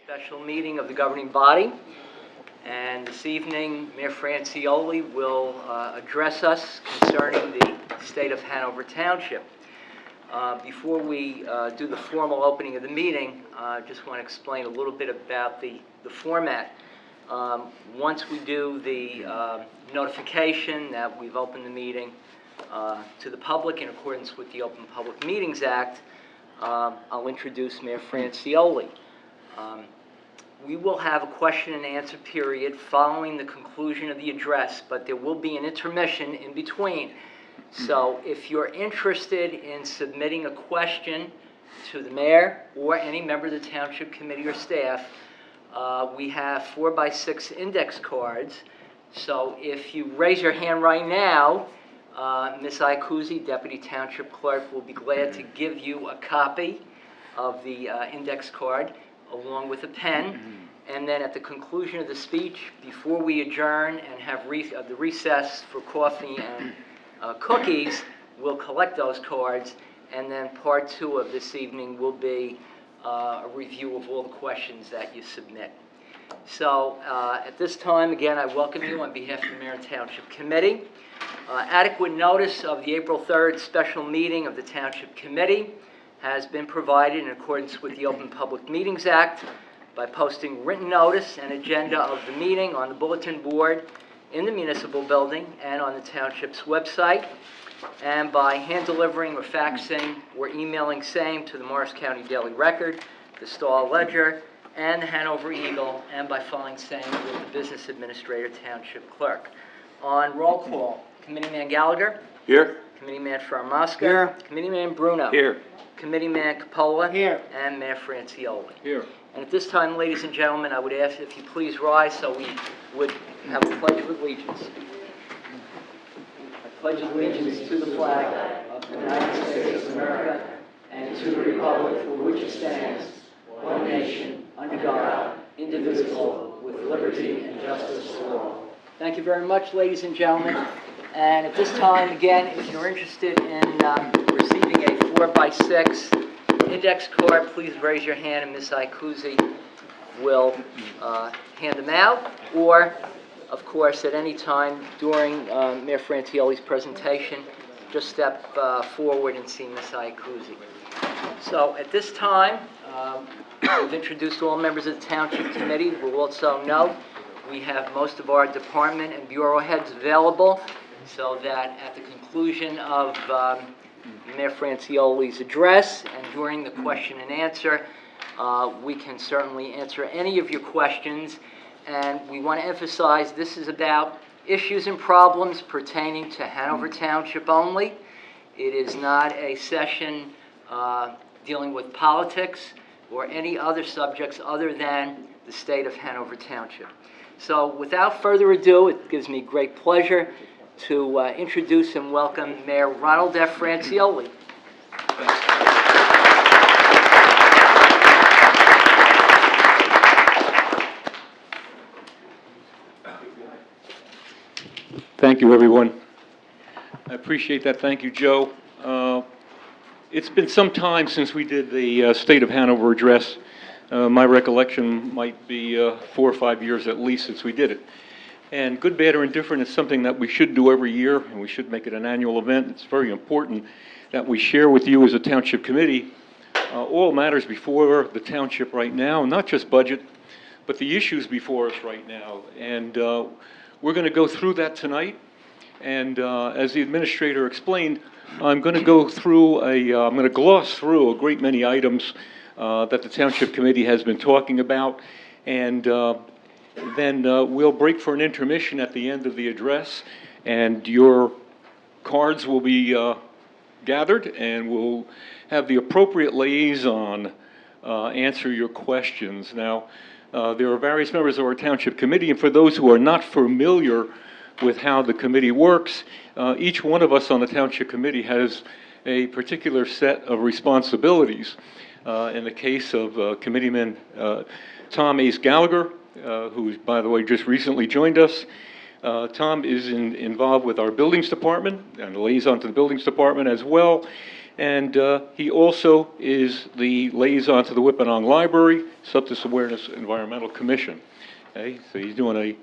Special meeting of the governing body, and this evening Mayor Francioli will address us concerning the state of Hanover Township. Before we do the formal opening of the meeting, I just want to explain a little bit about the format. Once we do the notification that we've opened the meeting to the public in accordance with the Open Public Meetings Act, I'll introduce Mayor Francioli. We will have a question and answer period following the conclusion of the address, but there will be an intermission in between. So if you're interested in submitting a question to the mayor or any member of the township committee or staff, we have 4x6 index cards. So if you raise your hand right now, Ms. Iacuzzi, Deputy Township Clerk, will be glad to give you a copy of the index card along with a pen. And then at the conclusion of the speech, before we adjourn and have the recess for coffee and cookies, we'll collect those cards. And then part two of this evening will be a review of all the questions that you submit. So at this time, again, I welcome you on behalf of the Mayor and Township Committee. Adequate notice of the April 3rd special meeting of the Township Committee has been provided in accordance with the Open Public Meetings Act by posting written notice and agenda of the meeting on the bulletin board in the municipal building and on the Township's website, and by hand delivering or faxing or emailing same to the Morris County Daily Record, the Star Ledger, and the Hanover Eagle, and by filing same with the Business Administrator, Township Clerk. On roll call, Committeeman Gallagher. Here. Committeeman Farmasca. Here. Committeeman Bruno. Here. Committeeman Capola. Here. And Mayor Francioli. Here. And at this time, ladies and gentlemen, I would ask if you please rise so we would have the Pledge of Allegiance. I pledge allegiance to the flag of the United States of America and to the republic for which it stands, one nation, under God, indivisible, with liberty and justice for all. Thank you very much, ladies and gentlemen. And at this time, again, if you're interested in receiving a 4x6 index card, please raise your hand and Ms. Iacuzzi will hand them out. Or, of course, at any time during Mayor Francioli's presentation, just step forward and see Ms. Iacuzzi. So at this time, we've introduced all members of the Township Committee. We'll also note we have most of our department and bureau heads available, so that at the conclusion of Mayor Francioli's address and during the question and answer, we can certainly answer any of your questions. And we want to emphasize this is about issues and problems pertaining to Hanover Township only. It is not a session dealing with politics or any other subjects other than the state of Hanover Township. So without further ado, it gives me great pleasure to introduce and welcome Mayor Ron Francioli. Thank you, everyone. I appreciate that. Thank you, Joe. It's been some time since we did the State of Hanover address. My recollection might be 4 or 5 years at least since we did it. And good, bad, or indifferent is something that we should do every year, and we should make it an annual event. It's very important that we share with you as a township committee all matters before the township right now, not just budget, but the issues before us right now. And we're going to go through that tonight. And as the administrator explained, I'm going to go through I'm going to gloss through a great many items that the township committee has been talking about, and then we'll break for an intermission at the end of the address, and your cards will be gathered, and we'll have the appropriate liaison answer your questions. Now, there are various members of our township committee, and for those who are not familiar with how the committee works, each one of us on the township committee has a particular set of responsibilities. In the case of Committeeman Tom Ace Gallagher, who, by the way, just recently joined us. Tom is involved with our buildings department and liaison to the buildings department as well And he also is the liaison to the Whippany Library, Substance Awareness Environmental Commission. Okay, so he's doing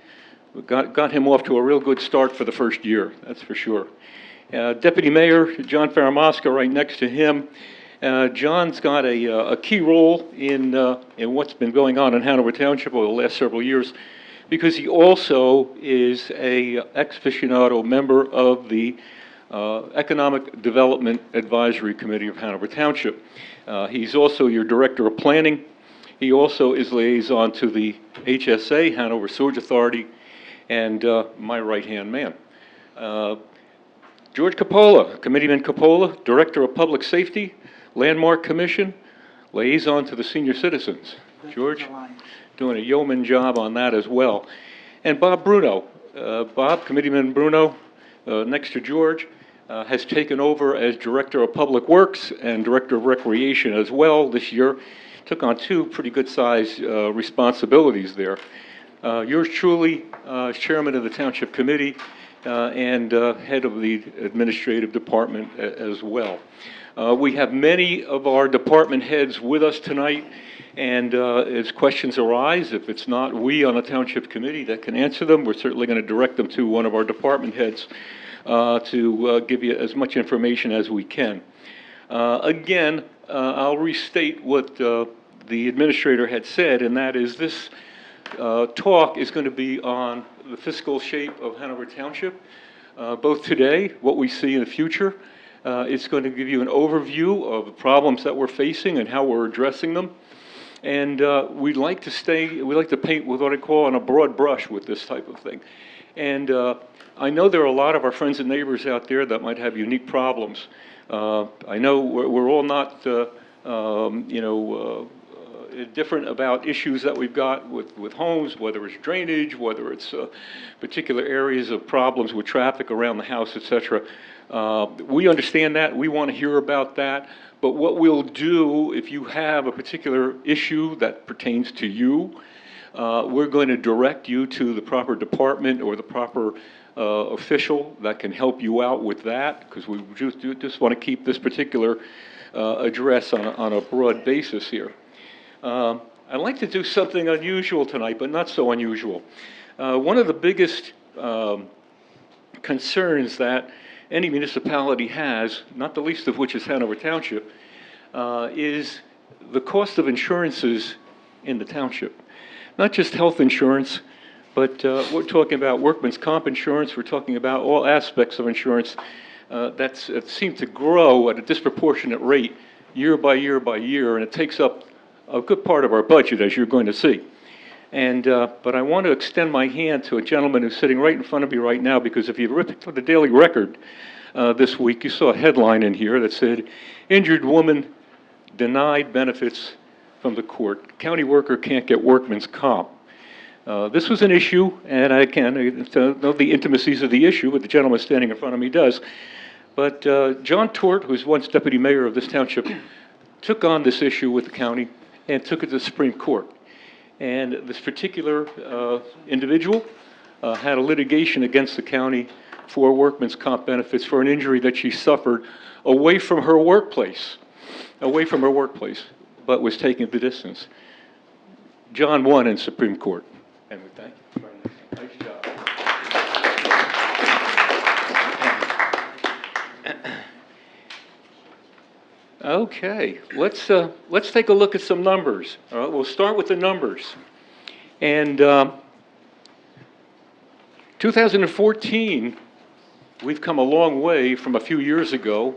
got him off to a real good start for the first year, that's for sure. Deputy Mayor John Faramasca right next to him. John's got a key role in what's been going on in Hanover Township over the last several years, because he also is a ex officio member of the Economic Development Advisory Committee of Hanover Township. He's also your Director of Planning. He also is liaison to the HSA, Hanover Sewage Authority, and my right-hand man. George Capola, Committeeman Capola, Director of Public Safety, Landmark Commission, liaison to the senior citizens. George, doing a yeoman job on that as well. And Bob Bruno, Committeeman Bruno, next to George, has taken over as Director of Public Works and Director of Recreation as well this year. Took on two pretty good-sized responsibilities there. Yours truly, Chairman of the Township Committee and Head of the Administrative Department as well. We have many of our department heads with us tonight, and as questions arise, if it's not we on the Township Committee that can answer them, we're certainly going to direct them to one of our department heads to give you as much information as we can. Again, I'll restate what the administrator had said, and that is this talk is going to be on the fiscal shape of Hanover Township, both today, what we see in the future. It's going to give you an overview of the problems that we're facing and how we're addressing them. And we'd like to paint with what I call on a broad brush with this type of thing. And I know there are a lot of our friends and neighbors out there that might have unique problems. I know we're all not, different about issues that we've got with homes, whether it's drainage, whether it's particular areas of problems with traffic around the house, etc. We understand that. We want to hear about that. But what we'll do, if you have a particular issue that pertains to you, we're going to direct you to the proper department or the proper official that can help you out with that, because we just want to keep this particular address on a broad basis here. I'd like to do something unusual tonight, but not so unusual. One of the biggest concerns that any municipality has, not the least of which is Hanover Township, is the cost of insurances in the township. Not just health insurance, but we're talking about workman's comp insurance. We're talking about all aspects of insurance that seem to grow at a disproportionate rate year by year by year, and it takes up a good part of our budget, as you're going to see. And but I want to extend my hand to a gentleman who's sitting right in front of me right now, because if you looked at the Daily Record this week, you saw a headline in here that said, "Injured woman denied benefits from the court. County worker can't get workman's comp." This was an issue, and I can't know the intricacies of the issue, but the gentleman standing in front of me does. But John Tort, who was once deputy mayor of this township, took on this issue with the county and took it to the Supreme Court. And this particular individual had a litigation against the county for workman's comp benefits for an injury that she suffered away from her workplace, but was taken the distance. John won in Supreme Court. And we thank you. Nice job. Okay, let's take a look at some numbers. All right, we'll start with the numbers. And 2014, we've come a long way from a few years ago,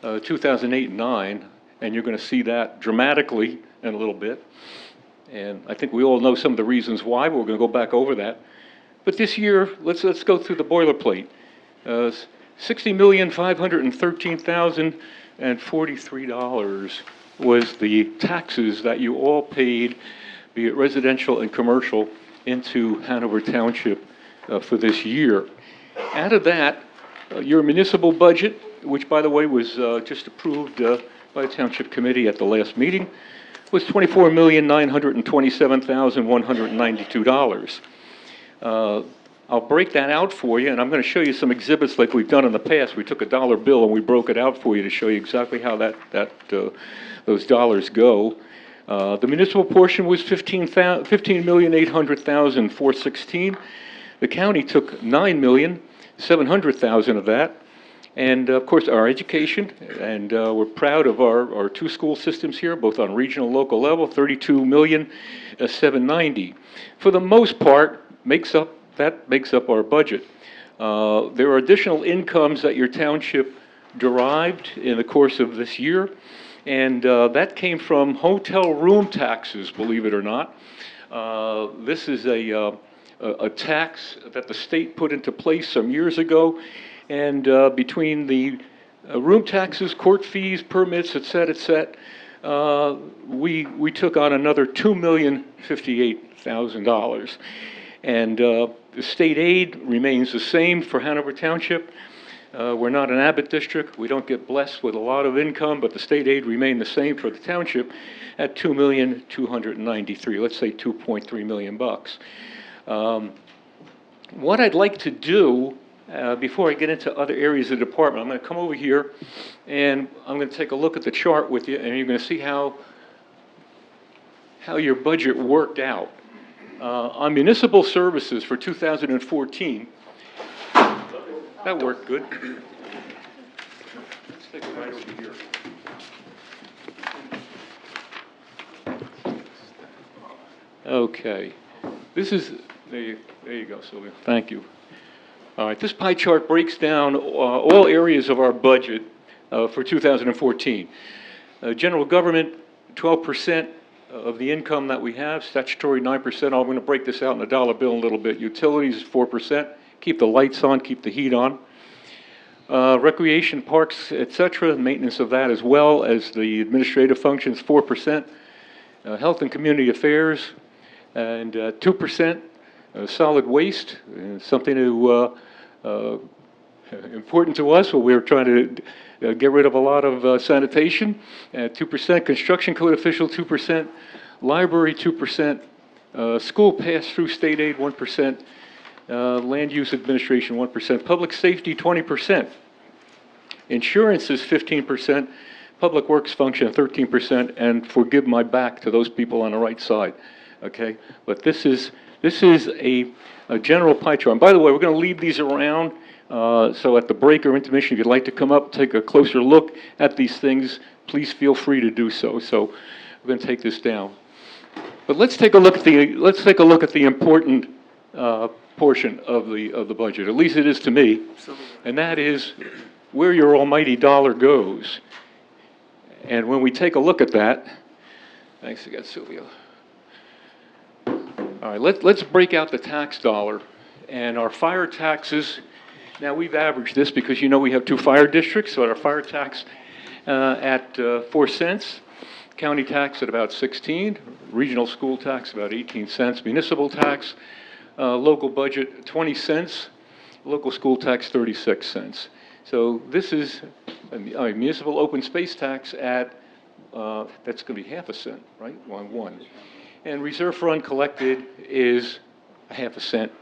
2008 and 9, and you're going to see that dramatically in a little bit. And I think we all know some of the reasons why, but we're going to go back over that. But this year, let's go through the boilerplate. $60,513,043 was the taxes that you all paid, be it residential and commercial, into Hanover Township for this year. Out of that, your municipal budget, which by the way was just approved by the Township Committee at the last meeting, was $24,927,192. I'll break that out for you, and I'm going to show you some exhibits like we've done in the past. We took a dollar bill and we broke it out for you to show you exactly how those dollars go. The municipal portion was $15,800,416. The county took $9,700,000 of that. And of course, our education, and we're proud of our two school systems here, both on regional and local level, $32,790,000. For the most part, that makes up our budget. There are additional incomes that your township derived in the course of this year, and that came from hotel room taxes, believe it or not. This is a tax that the state put into place some years ago, and between the room taxes, court fees, permits, et cetera, we took on another $2,058,000. And the state aid remains the same for Hanover Township. We're not an Abbott district. We don't get blessed with a lot of income, but the state aid remained the same for the township at $2,293,000. Let's say $2.3 million bucks. What I'd like to do before I get into other areas of the department, I'm going to come over here and I'm going to take a look at the chart with you, and you're going to see how your budget worked out. On municipal services for 2014, that worked good. Let's take it right over here. Okay, this is, there you go, Sylvia, thank you. All right, this pie chart breaks down all areas of our budget for 2014. General government, 12% of the income that we have, statutory 9%. I'm going to break this out in a dollar bill in a little bit. Utilities, 4%. Keep the lights on, keep the heat on. Recreation, parks, etc., maintenance of that as well as the administrative functions, 4%. Health and community affairs, and 2%. Solid waste, something important to us. Well, we're trying to get rid of a lot of sanitation, 2%, construction code official, 2%, library, 2%, school pass-through state aid, 1%, land use administration, 1%, public safety, 20%, insurance is 15%, public works function, 13%, and forgive my back to those people on the right side, okay? But this is a general pie chart. And by the way, we're going to leave these around. So at the break or intermission, if you'd like to come up, take a closer look at these things, please feel free to do so. So we're going to take this down. But let's take a look at the important portion of the budget. At least it is to me, and that is where your almighty dollar goes. And when we take a look at that, thanks again, Sylvia. All right, let's break out the tax dollar and our fire taxes. Now, we've averaged this because you know we have two fire districts, so our fire tax at 4 cents, county tax at about 16, regional school tax about 18 cents, municipal tax, local budget 20 cents, local school tax 36 cents. So this is a municipal open space tax at, that's going to be half a cent, right? One. And reserve fund collected is a half a cent.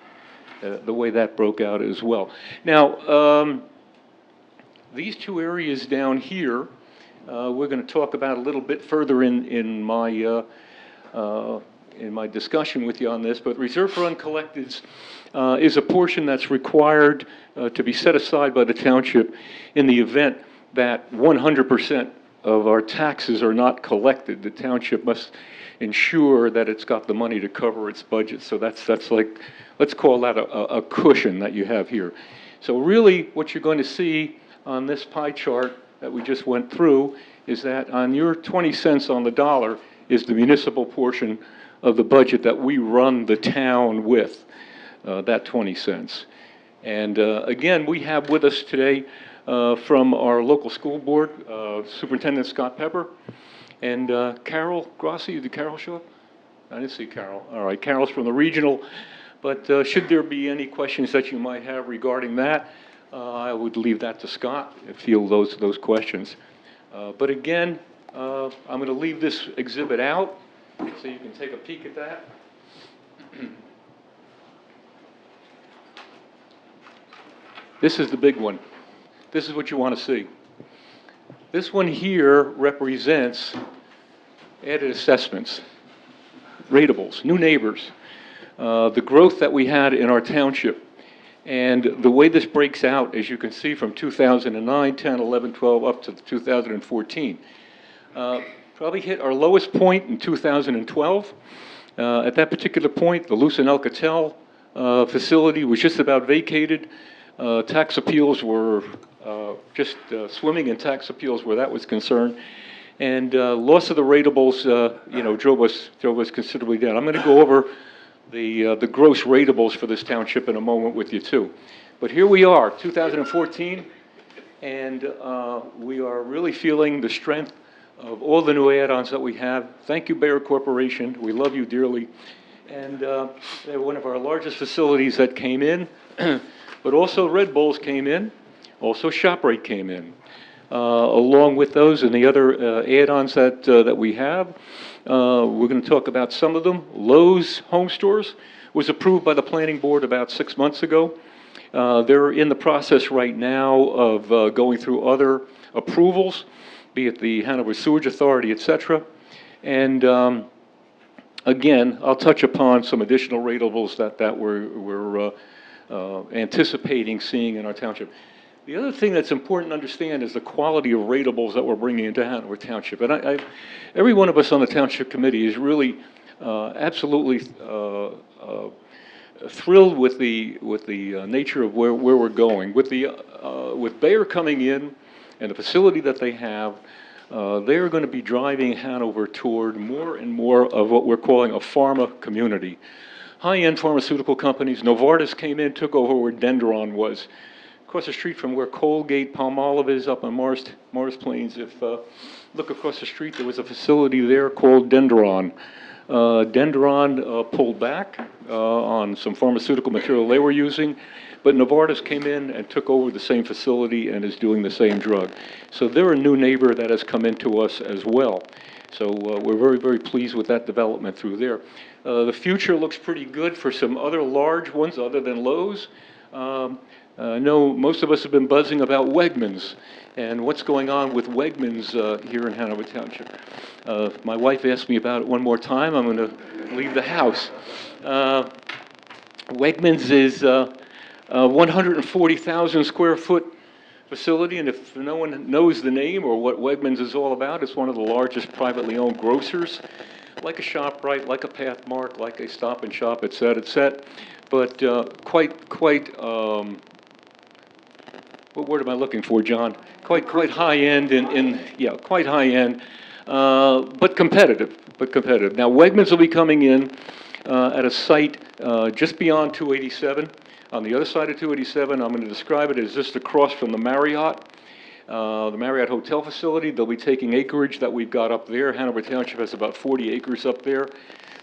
The way that broke out as well. Now, these two areas down here, we're going to talk about a little bit further in my discussion with you on this. But reserve for uncollected is a portion that's required to be set aside by the township in the event that 100% of our taxes are not collected. The township must ensure that it's got the money to cover its budget. So that's like, let's call that a cushion that you have here. So really what you're going to see on this pie chart that we just went through is that on your 20 cents on the dollar is the municipal portion of the budget that we run the town with, that 20 cents. And again, we have with us today from our local school board, Superintendent Scott Pepper, and Carol Grossi. Did Carol show up? I didn't see Carol. All right, Carol's from the regional. But should there be any questions that you might have regarding that, I would leave that to Scott to field those questions. But again, I'm going to leave this exhibit out so you can take a peek at that. This is the big one. This is what you want to see. This one here represents added assessments, ratables, new neighbors, the growth that we had in our township. And the way this breaks out, as you can see, from 2009, 10, 11, 12, up to 2014. Probably hit our lowest point in 2012. At that particular point, the Lucent Alcatel facility was just about vacated. Tax appeals were just swimming in tax appeals where that was concerned. And loss of the ratables, drove us considerably down. I'm going to go over the gross ratables for this township in a moment with you too. But here we are, 2014, and we are really feeling the strength of all the new add-ons that we have. Thank you, Bayer Corporation. We love you dearly. And they're one of our largest facilities that came in, but also Red Bulls came in, also ShopRite came in. Along with those and the other add-ons that we have. We're going to talk about some of them. Lowe's Home Stores was approved by the Planning Board about 6 months ago. They're in the process right now of going through other approvals, be it the Hanover Sewage Authority, et cetera. And again, I'll touch upon some additional ratables that we're anticipating seeing in our township. The other thing that's important to understand is the quality of ratables that we're bringing into Hanover Township. And every one of us on the Township Committee is really absolutely thrilled with the nature of where we're going. With Bayer coming in and the facility that they have, they're going to be driving Hanover toward more and more of what we're calling a pharma community. High-end pharmaceutical companies. Novartis came in, took over where Dendron was. Across the street from where Colgate Palmolive is up on Morris Plains. If look across the street, there was a facility there called Dendron. Dendron pulled back on some pharmaceutical material they were using, but Novartis came in and took over the same facility and is doing the same drug. So they're a new neighbor that has come into us as well. So we're very, very pleased with that development through there. The future looks pretty good for some other large ones other than Lowe's. I know most of us have been buzzing about Wegmans and what's going on with Wegmans here in Hanover Township. My wife asked me about it one more time. I'm going to leave the house. Wegmans is a 140,000 square foot facility, and if no one knows the name or what Wegmans is all about, it's one of the largest privately owned grocers, like a ShopRite, like a Pathmark, like a Stop and Shop, et cetera, but quite what word am I looking for, John? Quite high end quite high end, but competitive. Now Wegmans will be coming in at a site just beyond 287. On the other side of 287, I'm going to describe it as just across from the Marriott Hotel facility. They'll be taking acreage that we've got up there. Hanover Township has about 40 acres up there.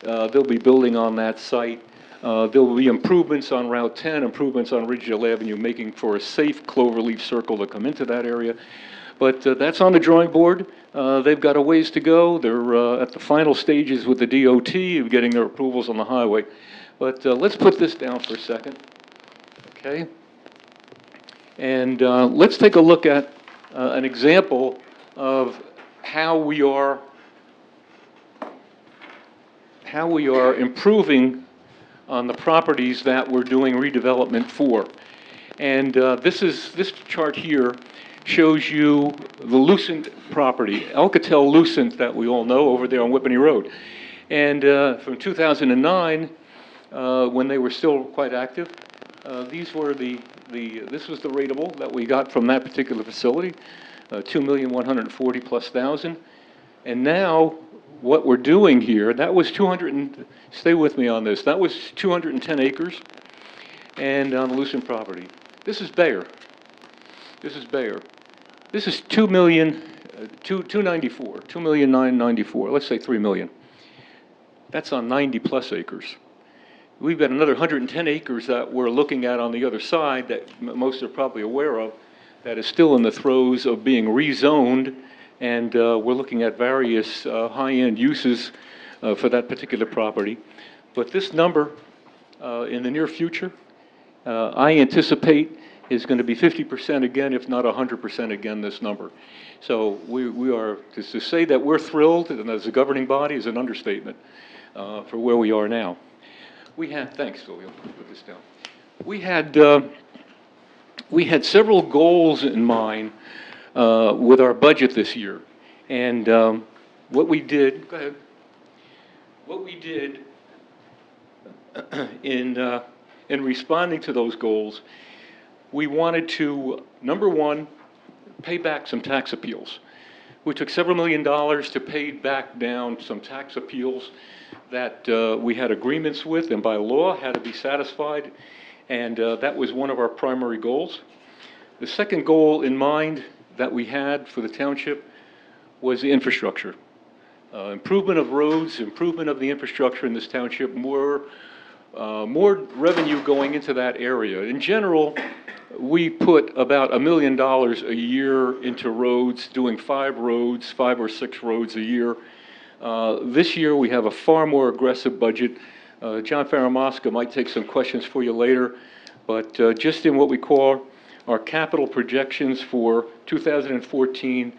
They'll be building on that site. There will be improvements on Route 10, improvements on Ridgedale Avenue, making for a safe cloverleaf circle to come into that area. But that's on the drawing board. They've got a ways to go. They're at the final stages with the DOT of getting their approvals on the highway. But let's put this down for a second, okay? And let's take a look at an example of how we are improving on the properties that we're doing redevelopment for. And this chart here shows you the Lucent property, Alcatel Lucent that we all know over there on Whippany Road. And from 2009, when they were still quite active, this was the ratable that we got from that particular facility, 2,140,000+. And now what we're doing here, that was stay with me on this, that was 210 acres and on the Lucent property. This is Bayer. This is 2,994, let's say 3 million. That's on 90+ acres. We've got another 110 acres that we're looking at on the other side that most are probably aware of, that is still in the throes of being rezoned, and we're looking at various high-end uses for that particular property. But this number in the near future, I anticipate is going to be 50% again, if not 100% again, this number. So we are, to say that we're thrilled, and as a governing body, is an understatement for where we are now. Thanks, Phil, you'll put this down. We had several goals in mind with our budget this year. And what we did, go ahead. What we did in responding to those goals, we wanted to, number one, pay back some tax appeals. We took several $1 million to pay back down some tax appeals that we had agreements with and by law had to be satisfied, and that was one of our primary goals. The second goal in mind that we had for the township was the infrastructure. Improvement of roads, improvement of the infrastructure in this township, more revenue going into that area. In general, we put about $1 million a year into roads, doing 5 or 6 roads a year. This year, we have a far more aggressive budget. John Faramasca might take some questions for you later, but just in what we call our capital projections for 2014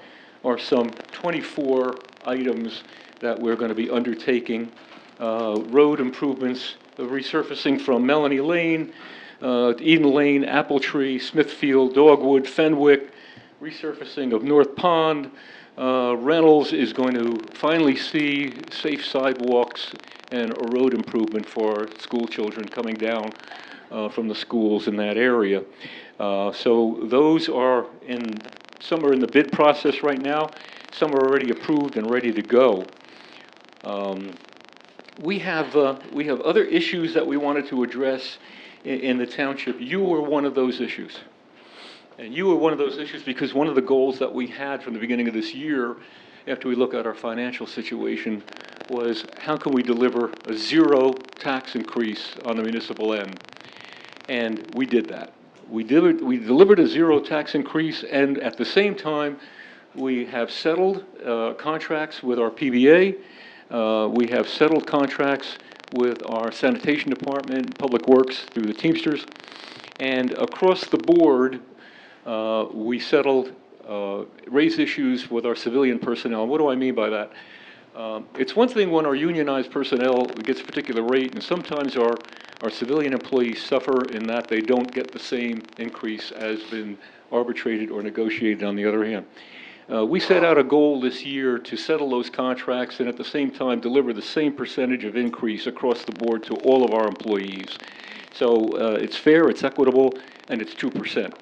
are some 24 items that we're going to be undertaking. Road improvements, resurfacing from Melanie Lane, Eden Lane, Apple Tree, Smithfield, Dogwood, Fenwick, resurfacing of North Pond. Reynolds is going to finally see safe sidewalks and a road improvement for school children coming down from the schools in that area. So those are some are in the bid process right now. Some are already approved and ready to go. We have other issues that we wanted to address in the township. You were one of those issues. And you were one of those issues because one of the goals that we had from the beginning of this year, after we look at our financial situation, was how can we deliver a 0 tax increase on the municipal end? And we did that. We delivered a 0 tax increase, and at the same time, we have settled contracts with our PBA. We have settled contracts with our sanitation department, public works through the Teamsters, and across the board, we settled raise issues with our civilian personnel. What do I mean by that? It's one thing when our unionized personnel gets a particular rate, and sometimes our civilian employees suffer in that they don't get the same increase as been arbitrated or negotiated on the other hand. We set out a goal this year to settle those contracts and at the same time deliver the same percentage of increase across the board to all of our employees. So it's fair, it's equitable, and it's 2%.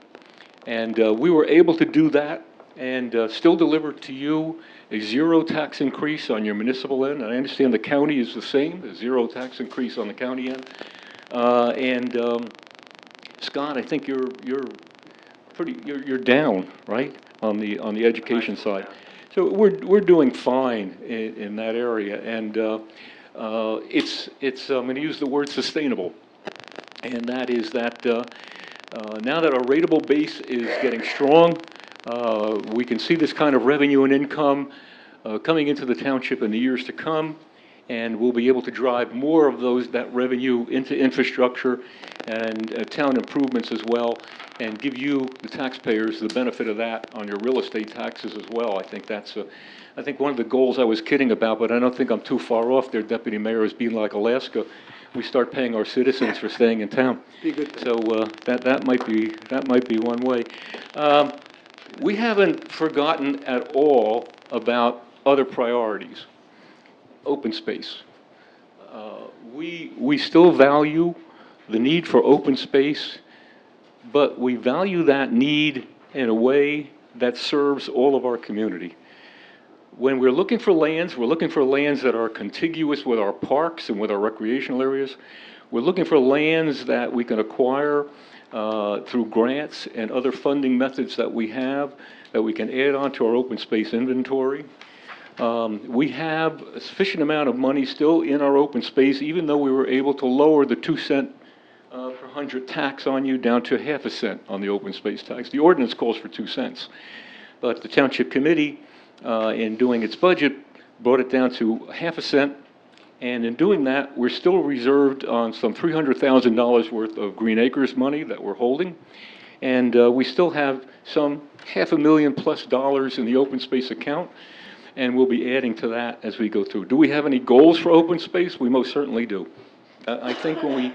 And we were able to do that and still deliver to you a 0 tax increase on your municipal end. And I understand the county is the same, a 0 tax increase on the county end. Scott, I think you're down, right, on the education side. So we're doing fine in that area, and it's I'm going to use the word sustainable, and that is that now that our rateable base is getting strong, we can see this kind of revenue and income coming into the township in the years to come, and we'll be able to drive more of that revenue into infrastructure and town improvements as well, and give you, the taxpayers, the benefit of that on your real estate taxes as well. I think that's I think one of the goals I was kidding about, but I don't think I'm too far off there, Deputy Mayor, is being like Alaska. We start paying our citizens for staying in town. Be good. So that might be one way. We haven't forgotten at all about other priorities. Open space. We still value the need for open space, but we value that need in a way that serves all of our community. When we're looking for lands, we're looking for lands that are contiguous with our parks and with our recreational areas. We're looking for lands that we can acquire through grants and other funding methods that we have, that we can add on to our open space inventory. We have a sufficient amount of money still in our open space, even though we were able to lower the 2 cent per 100 tax on you down to ½ cent on the open space tax. The ordinance calls for 2 cents. But the Township Committee, in doing its budget, brought it down to ½ cent. And in doing that, we're still reserved on some $300,000 worth of Green Acres money that we're holding. And we still have some $500,000+ in the open space account, and we'll be adding to that as we go through. Do we have any goals for open space? We most certainly do. I think when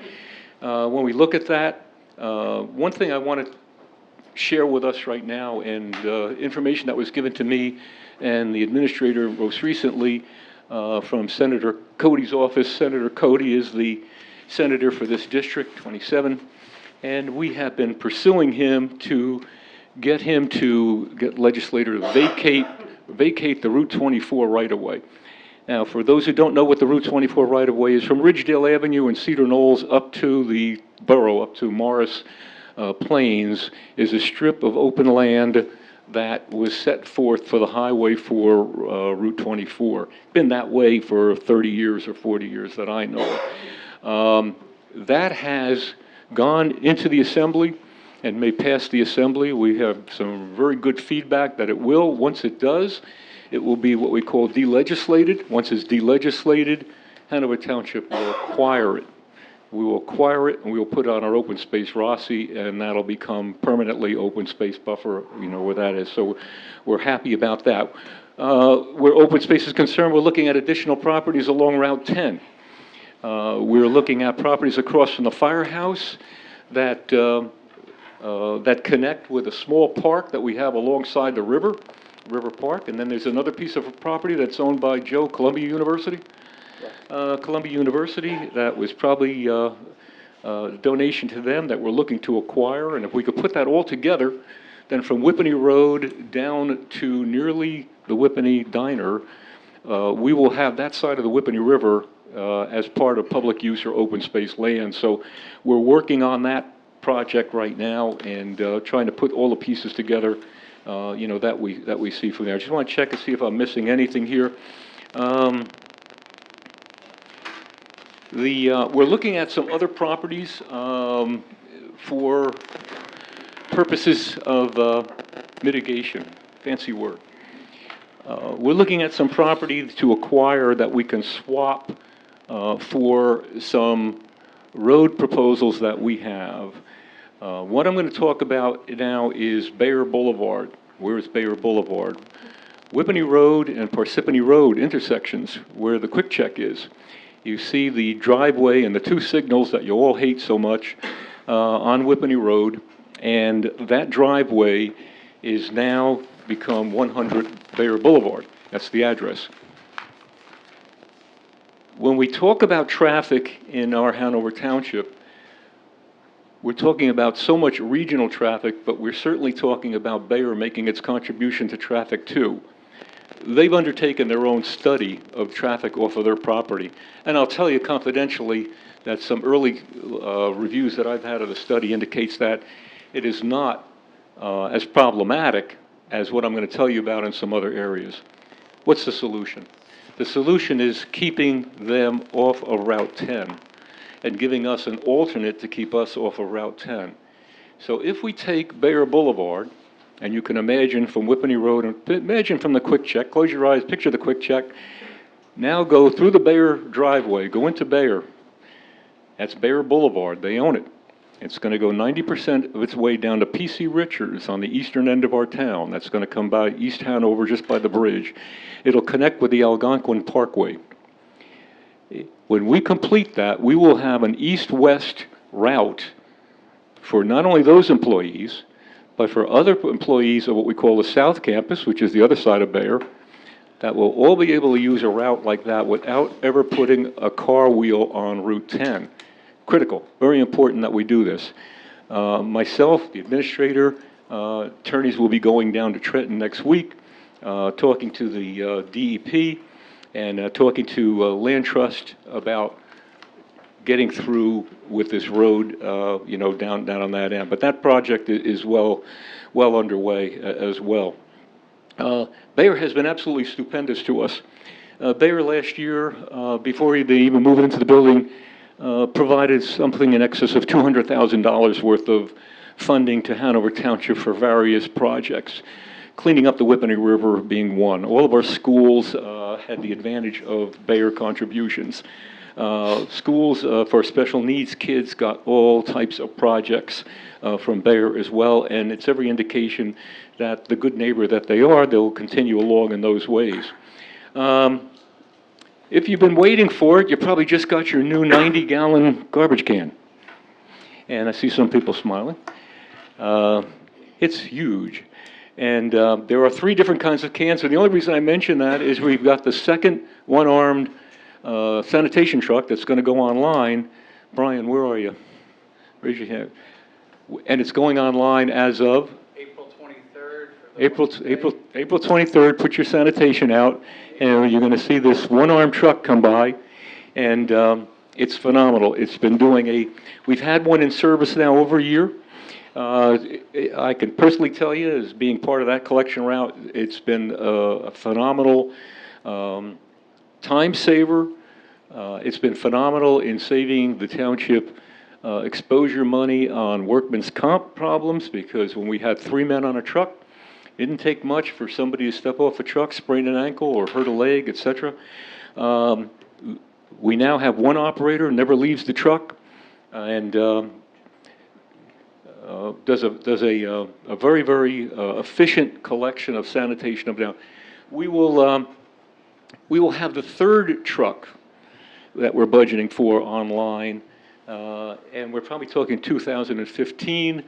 we look at that, one thing I want to share with us right now, and information that was given to me and the administrator most recently from Senator Cody's office. Senator Cody is the senator for this district, 27, and we have been pursuing him to get legislator to vacate the Route 24 right-of-way. Now, for those who don't know what the Route 24 right-of-way is, from Ridgedale Avenue and Cedar Knolls up to the borough, up to Morris Plains, is a strip of open land that was set forth for the highway for Route 24. Been that way for 30 years or 40 years that I know. That has gone into the assembly and may pass the assembly. We have some very good feedback that it will. Once it does, it will be what we call delegislated. Once it's delegislated, Hanover Township will acquire it. We will acquire it, and we will put it on our open space Rossi, and that'll become permanently open space buffer, you know where that is. So we're happy about that. Where open space is concerned, we're looking at additional properties along Route 10. We're looking at properties across from the firehouse that connect with a small park that we have alongside the River Park. And then there's another piece of property that's owned by Joe, Columbia University. Columbia University, that was probably a donation to them that we're looking to acquire. And if we could put that all together, then from Whippany Road down to nearly the Whippany Diner, we will have that side of the Whippany River as part of public use or open space land. So we're working on that project right now and trying to put all the pieces together, that we see from there. I just want to check and see if I'm missing anything here. We're looking at some other properties for purposes of mitigation. Fancy word. We're looking at some property to acquire that we can swap for some road proposals that we have. What I'm going to talk about now is Bayer Boulevard. Where is Bayer Boulevard? Whippany Road and Parsippany Road intersections, where the Quick Check is. You see the driveway and the two signals that you all hate so much on Whippany Road, and that driveway is now become 100 Bayer Boulevard. That's the address. When we talk about traffic in our Hanover Township, we're talking about so much regional traffic, but we're certainly talking about Bayer making its contribution to traffic too. They've undertaken their own study of traffic off of their property. And I'll tell you confidentially that some early reviews that I've had of the study indicates that it is not as problematic as what I'm going to tell you about in some other areas. What's the solution? The solution is keeping them off of Route 10 and giving us an alternate to keep us off of Route 10. So if we take Bayer Boulevard, and you can imagine from Whippany Road, and imagine from the Quick Check, close your eyes, picture the Quick Check, now go through the Bayer driveway, go into Bayer. That's Bayer Boulevard, they own it. It's going to go 90% of its way down to P.C. Richards on the eastern end of our town. That's going to come by East Hanover, just by the bridge. It'll connect with the Algonquin Parkway. When we complete that, we will have an east-west route for not only those employees, but for other employees of what we call the South Campus, which is the other side of Bayer, that will all be able to use a route like that without ever putting a car wheel on Route 10. Critical, very important that we do this. Myself, the administrator, attorneys will be going down to Trenton next week, talking to the DEP and talking to Land Trust about getting through with this road, down on that end. But that project is well underway as well. Bayer has been absolutely stupendous to us. Bayer last year, before they even moved into the building, provided something in excess of $200,000 worth of funding to Hanover Township for various projects, cleaning up the Whippany River being one. All of our schools had the advantage of Bayer contributions. Schools for special needs kids got all types of projects from Bayer as well, and it's every indication that the good neighbor that they are, they'll continue along in those ways. If you've been waiting for it, you probably just got your new 90-gallon garbage can. And I see some people smiling. It's huge. And there are 3 different kinds of cans. So the only reason I mention that is we've got the second one-armed sanitation truck that's going to go online. Brian, where are you? Raise your hand. And it's going online as of? April 23rd. April 23rd, put your sanitation out, and you're going to see this one-armed truck come by, and it's phenomenal. It's been doing we've had one in service now over a year. I can personally tell you, as being part of that collection route, it's been a phenomenal time saver. It's been phenomenal in saving the township exposure money on workman's comp problems, because when we had 3 men on a truck, it didn't take much for somebody to step off a truck, sprain an ankle, or hurt a leg, etc. We now have 1 operator, never leaves the truck, and does a very, very efficient collection of sanitation up and down. We will have the 3rd truck that we're budgeting for online, and we're probably talking 2015.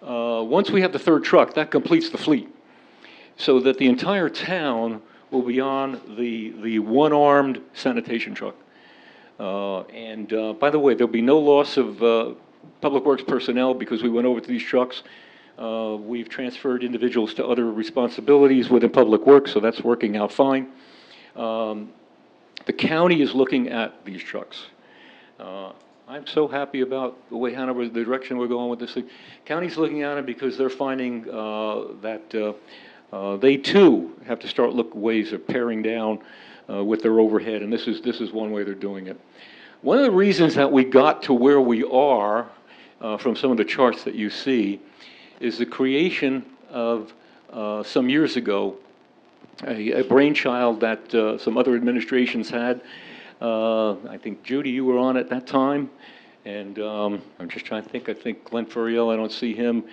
Once we have the 3rd truck, that completes the fleet, so that the entire town will be on the one-armed sanitation truck. And by the way, there'll be no loss of Public Works personnel because we went over to these trucks. We've transferred individuals to other responsibilities within Public Works, so that's working out fine. The county is looking at these trucks. I'm so happy about the way Hanover, the direction we're going with this thing. County's looking at it because they're finding that they too have to start looking ways of paring down with their overhead, and this is one way they're doing it. One of the reasons that we got to where we are from some of the charts that you see is the creation of some years ago a brainchild that some other administrations had. I think, Judy, you were on at that time, and I'm just trying to think. I think Glenn Furiel, I don't see him.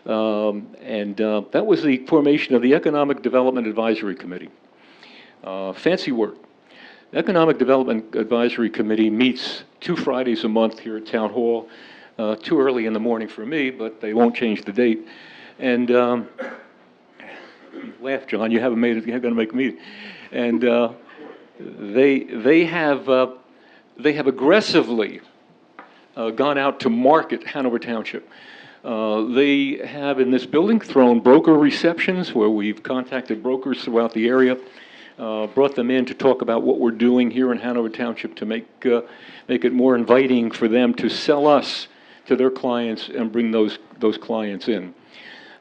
That was the formation of the Economic Development Advisory Committee. Fancy word. The Economic Development Advisory Committee meets 2 Fridays a month here at Town Hall. Too early in the morning for me, but they won't change the date. And laugh, John. You haven't made it. You're going to make me. And they have aggressively gone out to market Hanover Township. They have in this building thrown broker receptions where we've contacted brokers throughout the area, brought them in to talk about what we're doing here in Hanover Township to make it more inviting for them to sell us to their clients and bring those clients in.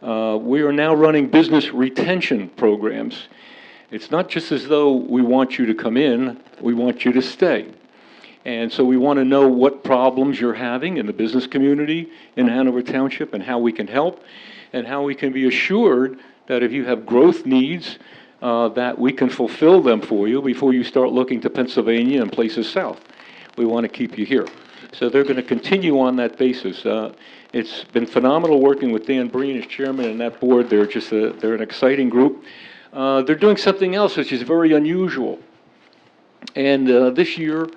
We are now running business retention programs. It's not just as though we want you to come in, we want you to stay. And so we want to know what problems you're having in the business community in Hanover Township and how we can help, and how we can be assured that if you have growth needs, that we can fulfill them for you before you start looking to Pennsylvania and places south. We want to keep you here. So they're going to continue on that basis. It's been phenomenal working with Dan Breen as chairman and that board. They're an exciting group. They're doing something else which is very unusual. And this year,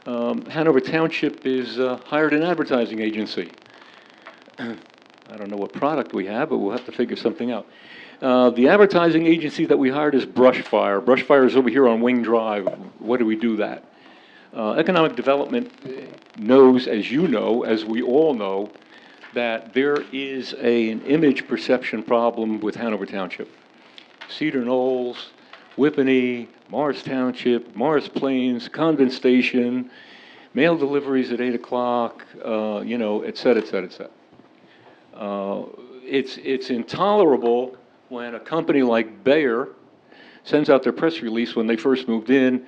Hanover Township is hired an advertising agency. I don't know what product we have, but we'll have to figure something out. The advertising agency that we hired is Brushfire. Brushfire is over here on Wing Drive. What do we do that? Economic Development knows, as you know, as we all know, that there is an image perception problem with Hanover Township. Cedar Knolls, Whippany, Morris Township, Morris Plains, Convent Station, mail deliveries at 8 o'clock, et cetera, et cetera, et cetera. It's intolerable when a company like Bayer sends out their press release when they first moved in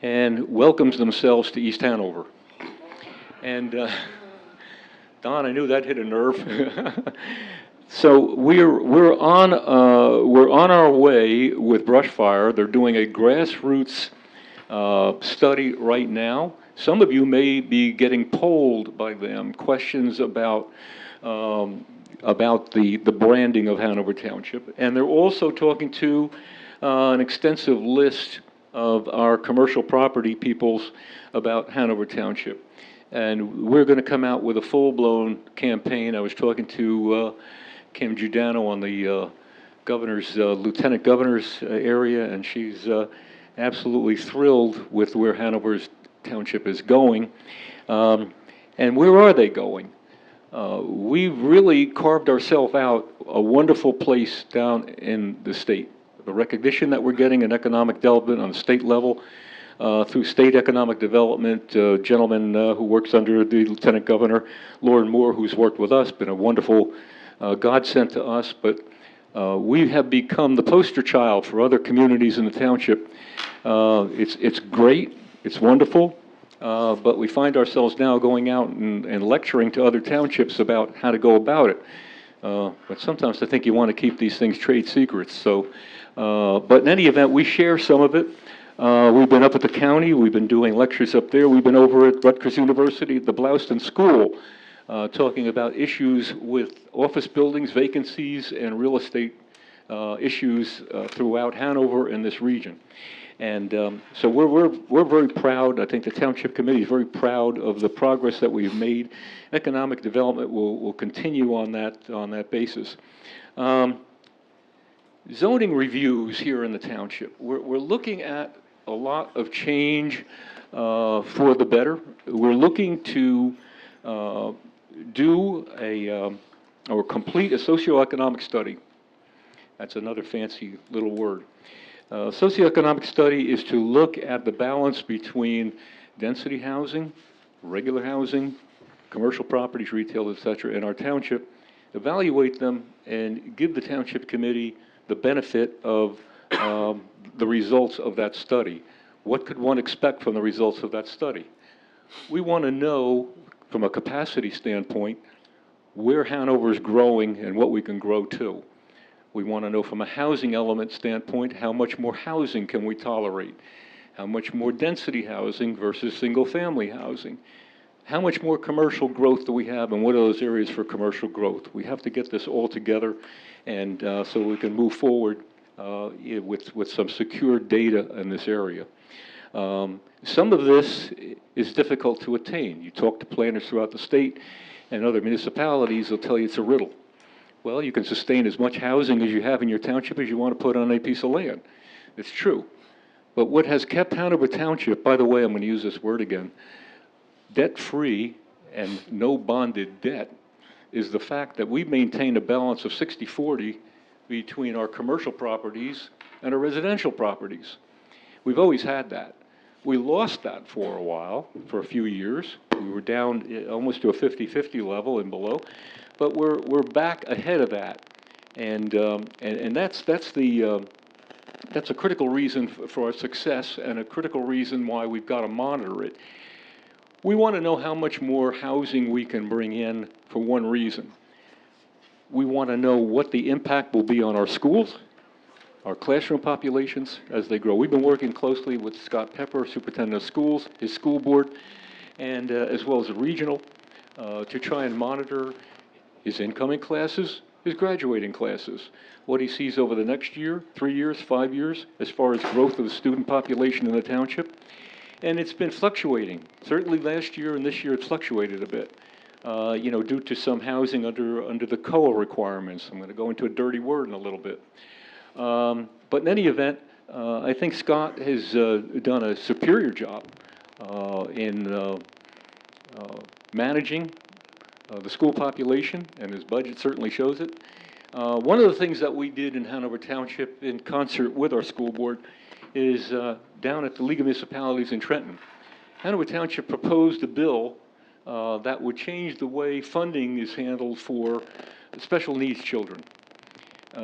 and welcomes themselves to East Hanover. And Don, I knew that hit a nerve. So we're on our way with Brushfire. They're doing a grassroots study right now Some of you may be getting polled by them, questions about the branding of Hanover Township. And they're also talking to an extensive list of our commercial property peoples about Hanover Township. And we're going to come out with a full-blown campaign. I was talking to Kim Giordano on the lieutenant governor's area, and she's absolutely thrilled with where Hanover's Township is going. And where are they going? We've really carved ourselves out a wonderful place down in the state. The recognition that we're getting in economic development on the state level through state economic development, gentleman who works under the Lieutenant Governor, Lauren Moore, who's worked with us, been a wonderful godsend to us, but we have become the poster child for other communities in the township. It's great, it's wonderful, but we find ourselves now going out and lecturing to other townships about how to go about it. But sometimes I think you want to keep these things trade secrets. So, but in any event, we share some of it. We've been up at the county, we've been doing lectures up there, we've been over at Rutgers University at the Blouston School, talking about issues with office buildings, vacancies, and real estate issues throughout Hanover and this region. And so we're very proud. I think the Township Committee is very proud of the progress that we've made. Economic development will continue on that basis. Zoning reviews here in the township. We're looking at a lot of change for the better. We're looking to do or complete a socioeconomic study. That's another fancy little word. Socioeconomic study is to look at the balance between density housing, regular housing, commercial properties, retail, et cetera, in our township, evaluate them, and give the Township Committee the benefit of the results of that study. What could one expect from the results of that study? We want to know, from a capacity standpoint, where Hanover is growing and what we can grow to. We want to know from a housing element standpoint, how much more housing can we tolerate? How much more density housing versus single-family housing? How much more commercial growth do we have, and what are those areas for commercial growth? We have to get this all together, and so we can move forward with some secure data in this area. Some of this is difficult to attain. You talk to planners throughout the state and other municipalities, they'll tell you it's a riddle. Well, you can sustain as much housing as you have in your township as you want to put on a piece of land. It's true. But what has kept Hanover Township, by the way, I'm going to use this word again, debt-free and no bonded debt, is the fact that we maintain a balance of 60-40 between our commercial properties and our residential properties. We've always had that. We lost that for a while, for a few years. We were down almost to a 50-50 level and below. But we're back ahead of that, and that's a critical reason for our success and a critical reason why we've got to monitor it. We want to know how much more housing we can bring in for one reason. We want to know what the impact will be on our schools, our classroom populations as they grow. We've been working closely with Scott Pepper, Superintendent of Schools, his school board, and as well as the regional, to try and monitor his incoming classes, his graduating classes, what he sees over the next year, 3 years, 5 years, as far as growth of the student population in the township. And it's been fluctuating. Certainly last year and this year it's fluctuated a bit, due to some housing under the COA requirements. I'm going to go into a dirty word in a little bit. But in any event, I think Scott has done a superior job in managing the school population, and his budget certainly shows it. One of the things that we did in Hanover Township in concert with our school board is down at the League of Municipalities in Trenton. Hanover Township proposed a bill that would change the way funding is handled for special needs children.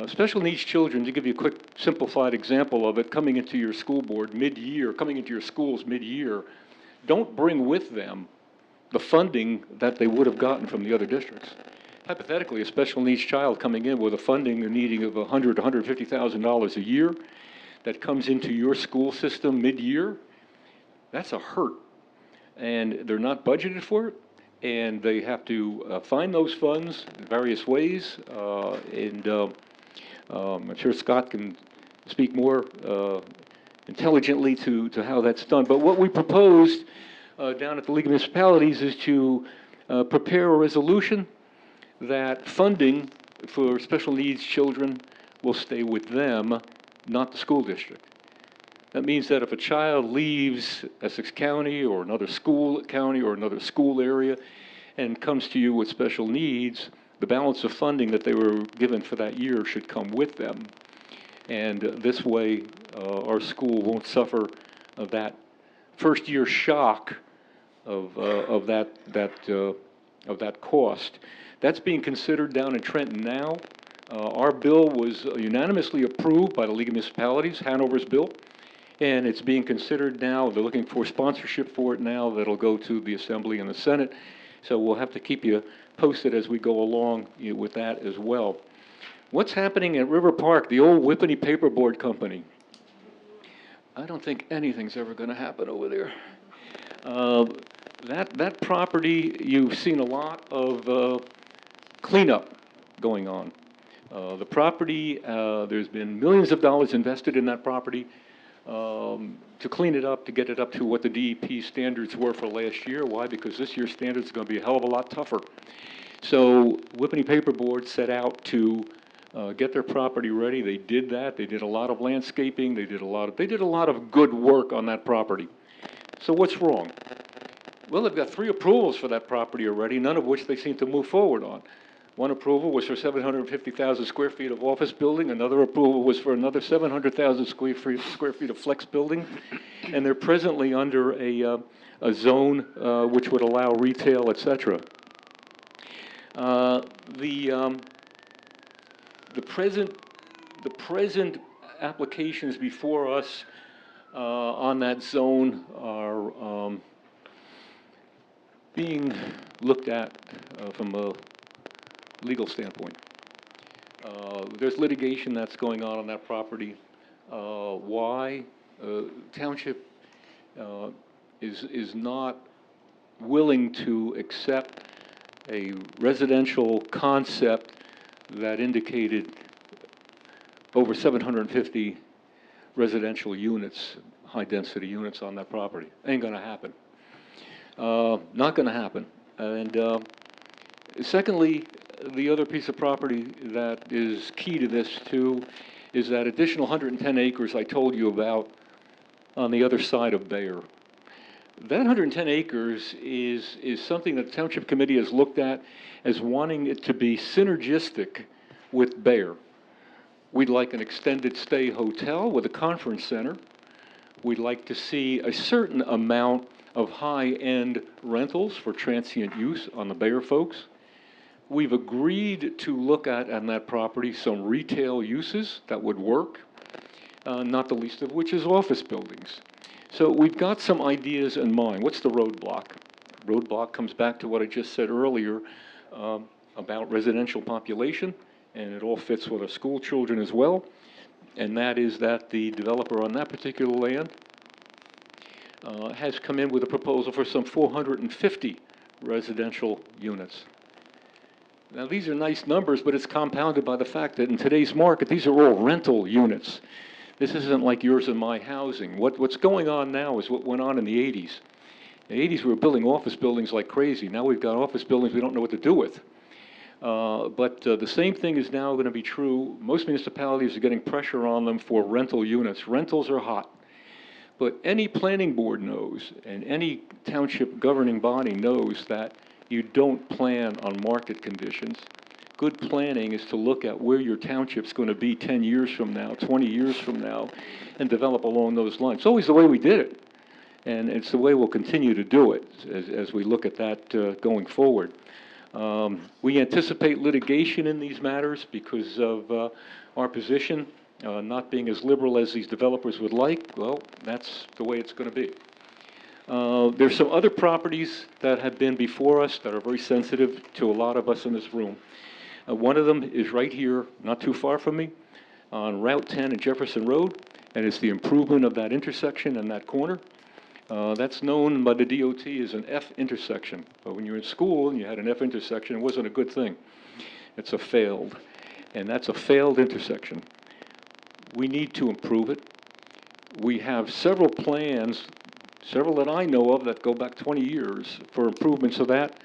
Special needs children, to give you a quick simplified example of it, coming into your school board mid-year, coming into your schools mid-year, don't bring with them the funding that they would have gotten from the other districts. Hypothetically, a special needs child coming in with a funding needing of $100,000 to $150,000 a year that comes into your school system mid-year, that's a hurt. and they're not budgeted for it, and they have to find those funds in various ways, I'm sure Scott can speak more intelligently to how that's done. But what we proposed down at the League of Municipalities is to prepare a resolution that funding for special needs children will stay with them, not the school district. That means that if a child leaves Essex County or another school county or another school area and comes to you with special needs, the balance of funding that they were given for that year should come with them. And this way, our school won't suffer that first year shock of that cost. That's being considered down in Trenton now. Our bill was unanimously approved by the League of Municipalities, Hanover's bill, and it's being considered now. They're looking for sponsorship for it now. That'll go to the Assembly and the Senate. So we'll have to keep you posted as we go along with that as well. What's happening at River Park, the old Whippany Paperboard Company? I don't think anything's ever going to happen over there. That property, you've seen a lot of cleanup going on. The property, there's been millions of dollars invested in that property to clean it up, to get it up to what the DEP standards were for last year. Why? Because this year's standards are going to be a hell of a lot tougher. So Whippany Paperboard set out to get their property ready. They did that. They did a lot of landscaping. They did a lot of good work on that property. So what's wrong? Well, they've got 3 approvals for that property already, none of which they seem to move forward on. One approval was for 750,000 square feet of office building. Another approval was for another 700,000 square feet of flex building. And they're presently under a zone which would allow retail, et cetera. The present applications before us on that zone are being looked at from a legal standpoint. There's litigation that's going on that property. Why? Township is not willing to accept a residential concept that indicated over 750 residential units, high-density units on that property. Ain't going to happen. Not going to happen. And secondly, the other piece of property that is key to this, too, is that additional 110 acres I told you about on the other side of Bayer. That 110 acres is something that the Township Committee has looked at as wanting it to be synergistic with Bayer. We'd like an extended stay hotel with a conference center. We'd like to see a certain amount of high-end rentals for transient use on the Bayer folks. We've agreed to look at on that property some retail uses that would work, not the least of which is office buildings. So we've got some ideas in mind. What's the roadblock? Roadblock comes back to what I just said earlier about residential population, and it all fits with our school children as well, and that is that the developer on that particular land has come in with a proposal for some 450 residential units. Now, these are nice numbers, but it's compounded by the fact that in today's market, these are all rental units. This isn't like yours and my housing. What's going on now is what went on in the 80s. In the 80s, we were building office buildings like crazy. Now we've got office buildings we don't know what to do with. But the same thing is now going to be true. Most municipalities are getting pressure on them for rental units. Rentals are hot. But any planning board knows, and any township governing body knows that you don't plan on market conditions. Good planning is to look at where your township's going to be 10 years from now, 20 years from now, and develop along those lines. It's always the way we did it, and it's the way we'll continue to do it as we look at that going forward. We anticipate litigation in these matters because of our position not being as liberal as these developers would like. Well, that's the way it's going to be. There's some other properties that have been before us that are very sensitive to a lot of us in this room. One of them is right here, not too far from me, on Route 10 and Jefferson Road, and it's the improvement of that intersection and that corner. That's known by the DOT as an F intersection. But when you're in school and you had an F intersection, it wasn't a good thing. It's a failed, and that's a failed intersection. We need to improve it. We have several plans, several that I know of that go back 20 years for improvements of that,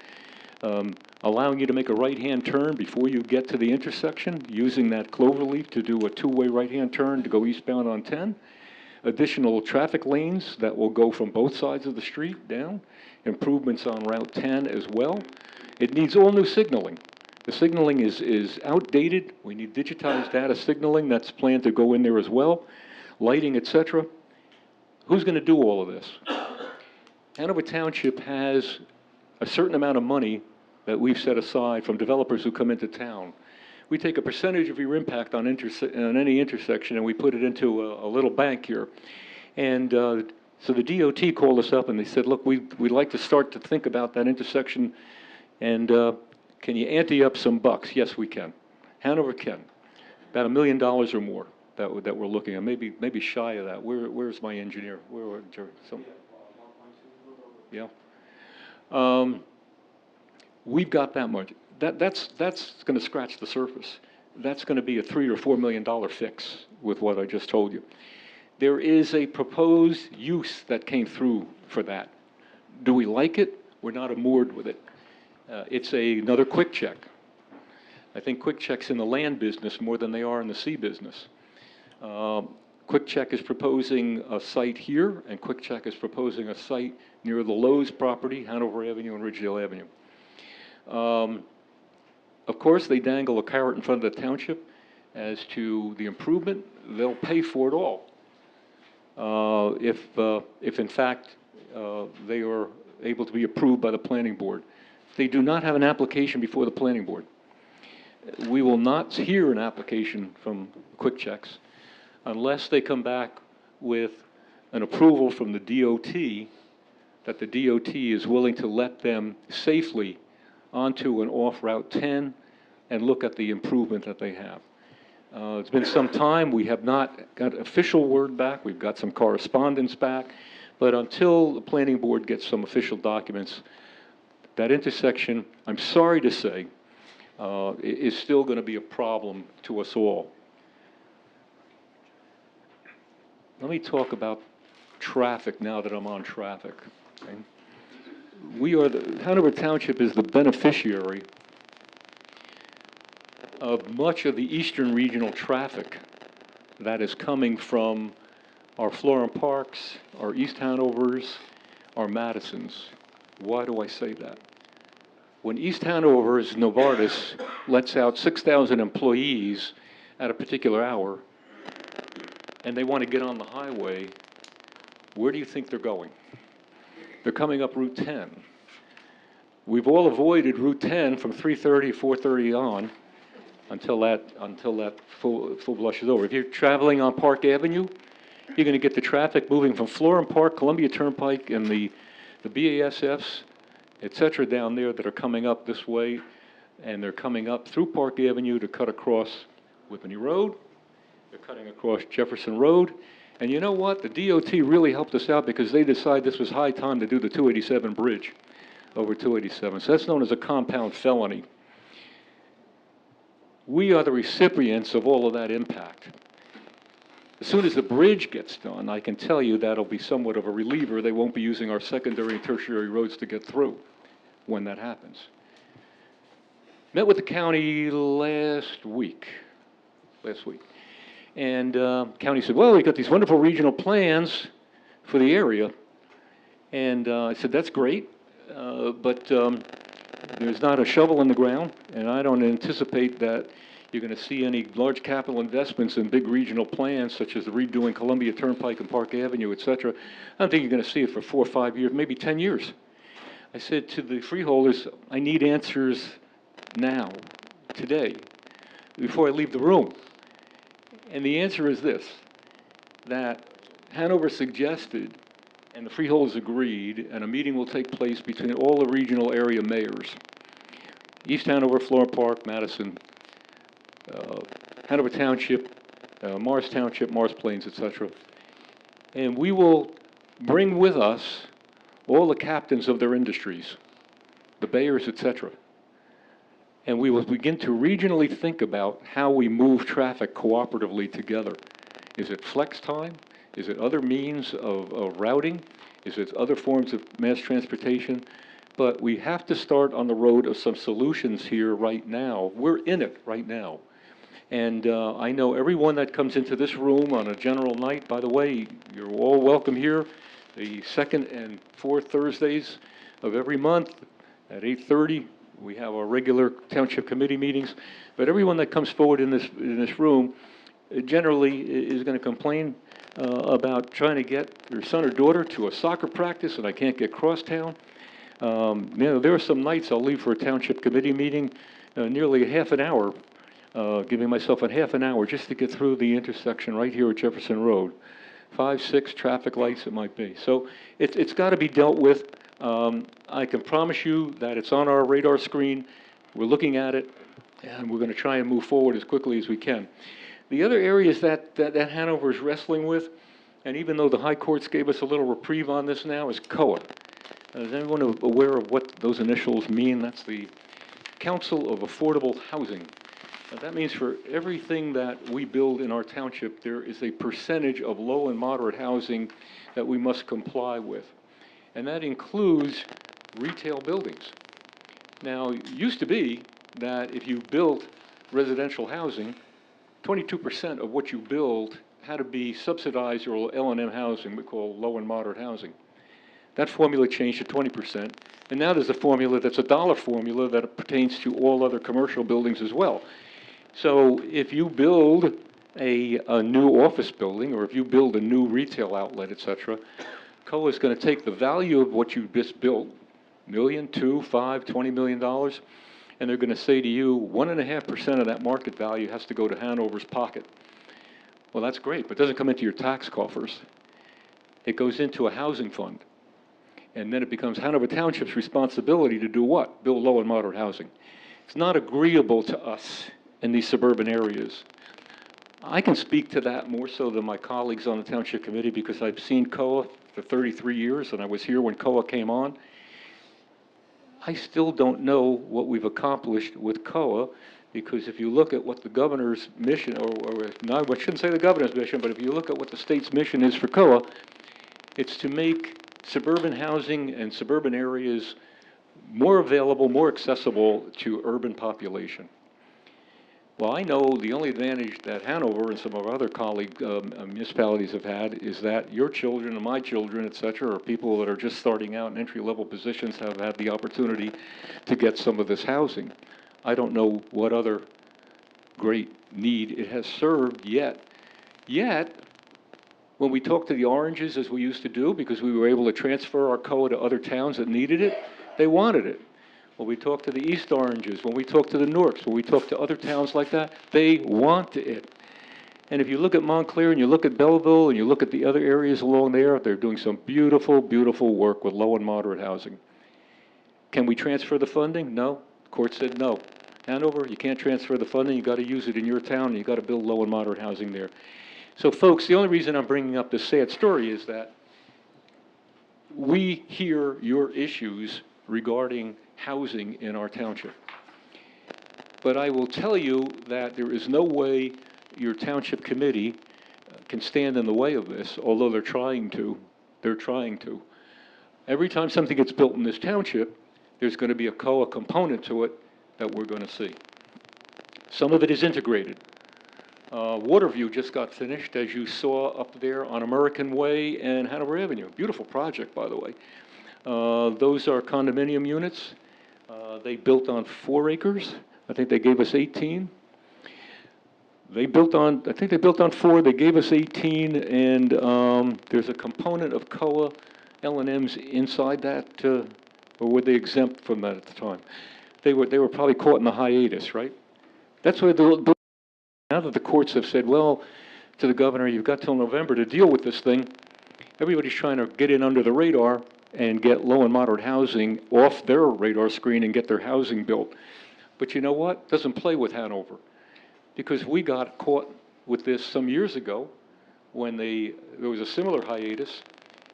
allowing you to make a right-hand turn before you get to the intersection, using that cloverleaf to do a two-way right-hand turn to go eastbound on 10. Additional traffic lanes that will go from both sides of the street down, improvements on Route 10 as well. It needs all new signaling. The signaling is outdated. We need digitized data signaling that's planned to go in there as well, lighting, etc. Who's going to do all of this? Hanover Township has a certain amount of money that we've set aside from developers who come into town. We take a percentage of your impact on any intersection and we put it into a little bank here. And so the DOT called us up and they said, look, we'd like to start to think about that intersection, and can you ante up some bucks? Yes, we can. Hanover can. About $1 million or more that we're looking at, maybe shy of that. Where's my engineer? Yeah. We've got that much. That's going to scratch the surface. That's going to be a $3 or $4 million fix with what I just told you. There is a proposed use that came through for that. Do we like it? We're not moored with it. It's another quick check. I think quick check's in the land business more than they are in the sea business. Quick Check is proposing a site here, and Quick Check is proposing a site near the Lowe's property, Hanover Avenue and Ridgedale Avenue. Of course, they dangle a carrot in front of the township as to the improvement. They'll pay for it all if in fact they are able to be approved by the planning board. They do not have an application before the planning board. We will not hear an application from Quick Checks unless they come back with an approval from the DOT that the DOT is willing to let them safely onto and off Route 10 and look at the improvement that they have. It's been some time. We have not got official word back. We've got some correspondence back. But until the planning board gets some official documents, that intersection, I'm sorry to say, is still going to be a problem to us all. Let me talk about traffic now that I'm on traffic. Okay? Hanover Township is the beneficiary of much of the eastern regional traffic that is coming from our Florham Parks, our East Hanovers, our Madisons. Why do I say that? When East Hanover's Novartis lets out 6,000 employees at a particular hour and they want to get on the highway, where do you think they're going? They're coming up Route 10. We've all avoided Route 10 from 3:30, 4:30 on until that full blush is over. If you're traveling on Park Avenue, you're going to get the traffic moving from Florham Park, Columbia Turnpike, and the BASFs, et cetera, down there that are coming up this way, and they're coming up through Park Avenue to cut across Whippany Road. They're cutting across Jefferson Road. And you know what? The DOT really helped us out because they decided this was high time to do the 287 bridge over 287. So that's known as a compound felony. We are the recipients of all of that impact. As soon as the bridge gets done, I can tell you that'll be somewhat of a reliever. They won't be using our secondary and tertiary roads to get through when that happens. Met with the county last week. And county said, well, we've got these wonderful regional plans for the area. And I said, that's great, but there's not a shovel in the ground, and I don't anticipate that you're going to see any large capital investments in big regional plans, such as the redoing Columbia Turnpike and Park Avenue, et cetera. I don't think you're going to see it for 4 or 5 years, maybe 10 years. I said to the freeholders, I need answers now, today, before I leave the room. And the answer is this, that Hanover suggested, and the freeholders agreed, and a meeting will take place between all the regional area mayors, East Hanover, Florham Park, Madison, Hanover Township, Morris Township, Morris Plains, etc. And we will bring with us all the captains of their industries, the Bayers, et cetera. And we will begin to regionally think about how we move traffic cooperatively together. Is it flex time? Is it other means of routing? Is it other forms of mass transportation? But we have to start on the road of some solutions here right now. We're in it right now. And I know everyone that comes into this room on a general night, by the way, you're all welcome here, the second and fourth Thursdays of every month at 8:30. We have our regular township committee meetings. But everyone that comes forward in this room generally is going to complain about trying to get their son or daughter to a soccer practice, and I can't get crosstown. There are some nights I'll leave for a township committee meeting nearly a half an hour, giving myself a half an hour just to get through the intersection right here at Jefferson Road. 5, 6 traffic lights it might be. So it's got to be dealt with. I can promise you that it's on our radar screen. We're looking at it, and we're going to try and move forward as quickly as we can. The other areas that Hanover is wrestling with, and even though the high courts gave us a little reprieve on this now, is COA. Is anyone aware of what those initials mean? That's the Council of Affordable Housing. That means for everything that we build in our township, there is a percentage of low and moderate housing that we must comply with. And that includes retail buildings. Now, it used to be that if you built residential housing, 22% of what you build had to be subsidized or L&M housing, we call low and moderate housing. That formula changed to 20%, and now there's a formula that's a dollar formula that pertains to all other commercial buildings as well. So if you build a new office building, or if you build a new retail outlet, et cetera, COA is going to take the value of what you just built, $1 million, $2 million, $5 million, $20 million, and they're going to say to you, 1.5% of that market value has to go to Hanover's pocket. Well, that's great, but it doesn't come into your tax coffers. It goes into a housing fund. And then it becomes Hanover Township's responsibility to do what? Build low and moderate housing. It's not agreeable to us in these suburban areas. I can speak to that more so than my colleagues on the Township Committee because I've seen COA for 33 years, and I was here when COA came on. I still don't know what we've accomplished with COA, because if you look at what the governor's mission, or no, I shouldn't say the governor's mission, but if you look at what the state's mission is for COA, it's to make suburban housing and suburban areas more available, more accessible to urban population. Well, I know the only advantage that Hanover and some of our other colleague municipalities have had is that your children and my children, et cetera, or people that are just starting out in entry-level positions have had the opportunity to get some of this housing. I don't know what other great need it has served yet. Yet, when we talk to the Oranges, as we used to do, because we were able to transfer our COA to other towns that needed it, they wanted it. When we talk to the East Oranges, when we talk to the Newarks, when we talk to other towns like that, they want it. And if you look at Montclair and you look at Belleville and you look at the other areas along there, they're doing some beautiful, beautiful work with low and moderate housing. Can we transfer the funding? No. The court said no. Hanover, you can't transfer the funding. You got to use it in your town, and you got to build low and moderate housing there. So, folks, the only reason I'm bringing up this sad story is that we hear your issues regarding housing in our township. But I will tell you that there is no way your township committee can stand in the way of this, although they're trying to. They're trying to. Every time something gets built in this township, there's going to be a COA component to it that we're going to see. Some of it is integrated. Waterview just got finished, as you saw up there on American Way and Hanover Avenue. Beautiful project, by the way. Those are condominium units. They built on 4 acres. I think they gave us 18. I think they built on 4. They gave us 18, and there's a component of COA L&Ms inside that, or were they exempt from that at the time? They were probably caught in the hiatus, right? That's why now that the courts have said, well, to the governor, you've got till November to deal with this thing, everybody's trying to get in under the radar and get low and moderate housing off their radar screen and get their housing built. But you know what? Doesn't play with Hanover, because we got caught with this some years ago when there was a similar hiatus,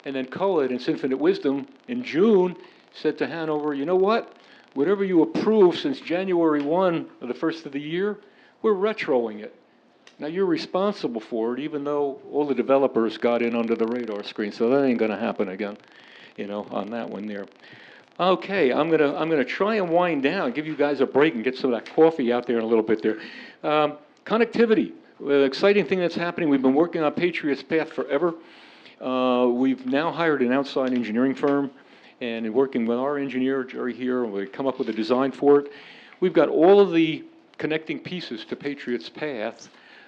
And then COA, in its infinite wisdom, in June, said to Hanover, you know what? Whatever you approved since January 1 of the first of the year, we're retroing it. Now, you're responsible for it, even though all the developers got in under the radar screen, so that ain't gonna happen again, you know, on that one there. Okay, I'm gonna try and wind down, give you guys a break and get some of that coffee out there in a little bit there. Connectivity, exciting thing that's happening. We've been working on Patriots Path forever. We've now hired an outside engineering firm, and in working with our engineer, Jerry here, we come up with a design for it. We've got all of the connecting pieces to Patriots Path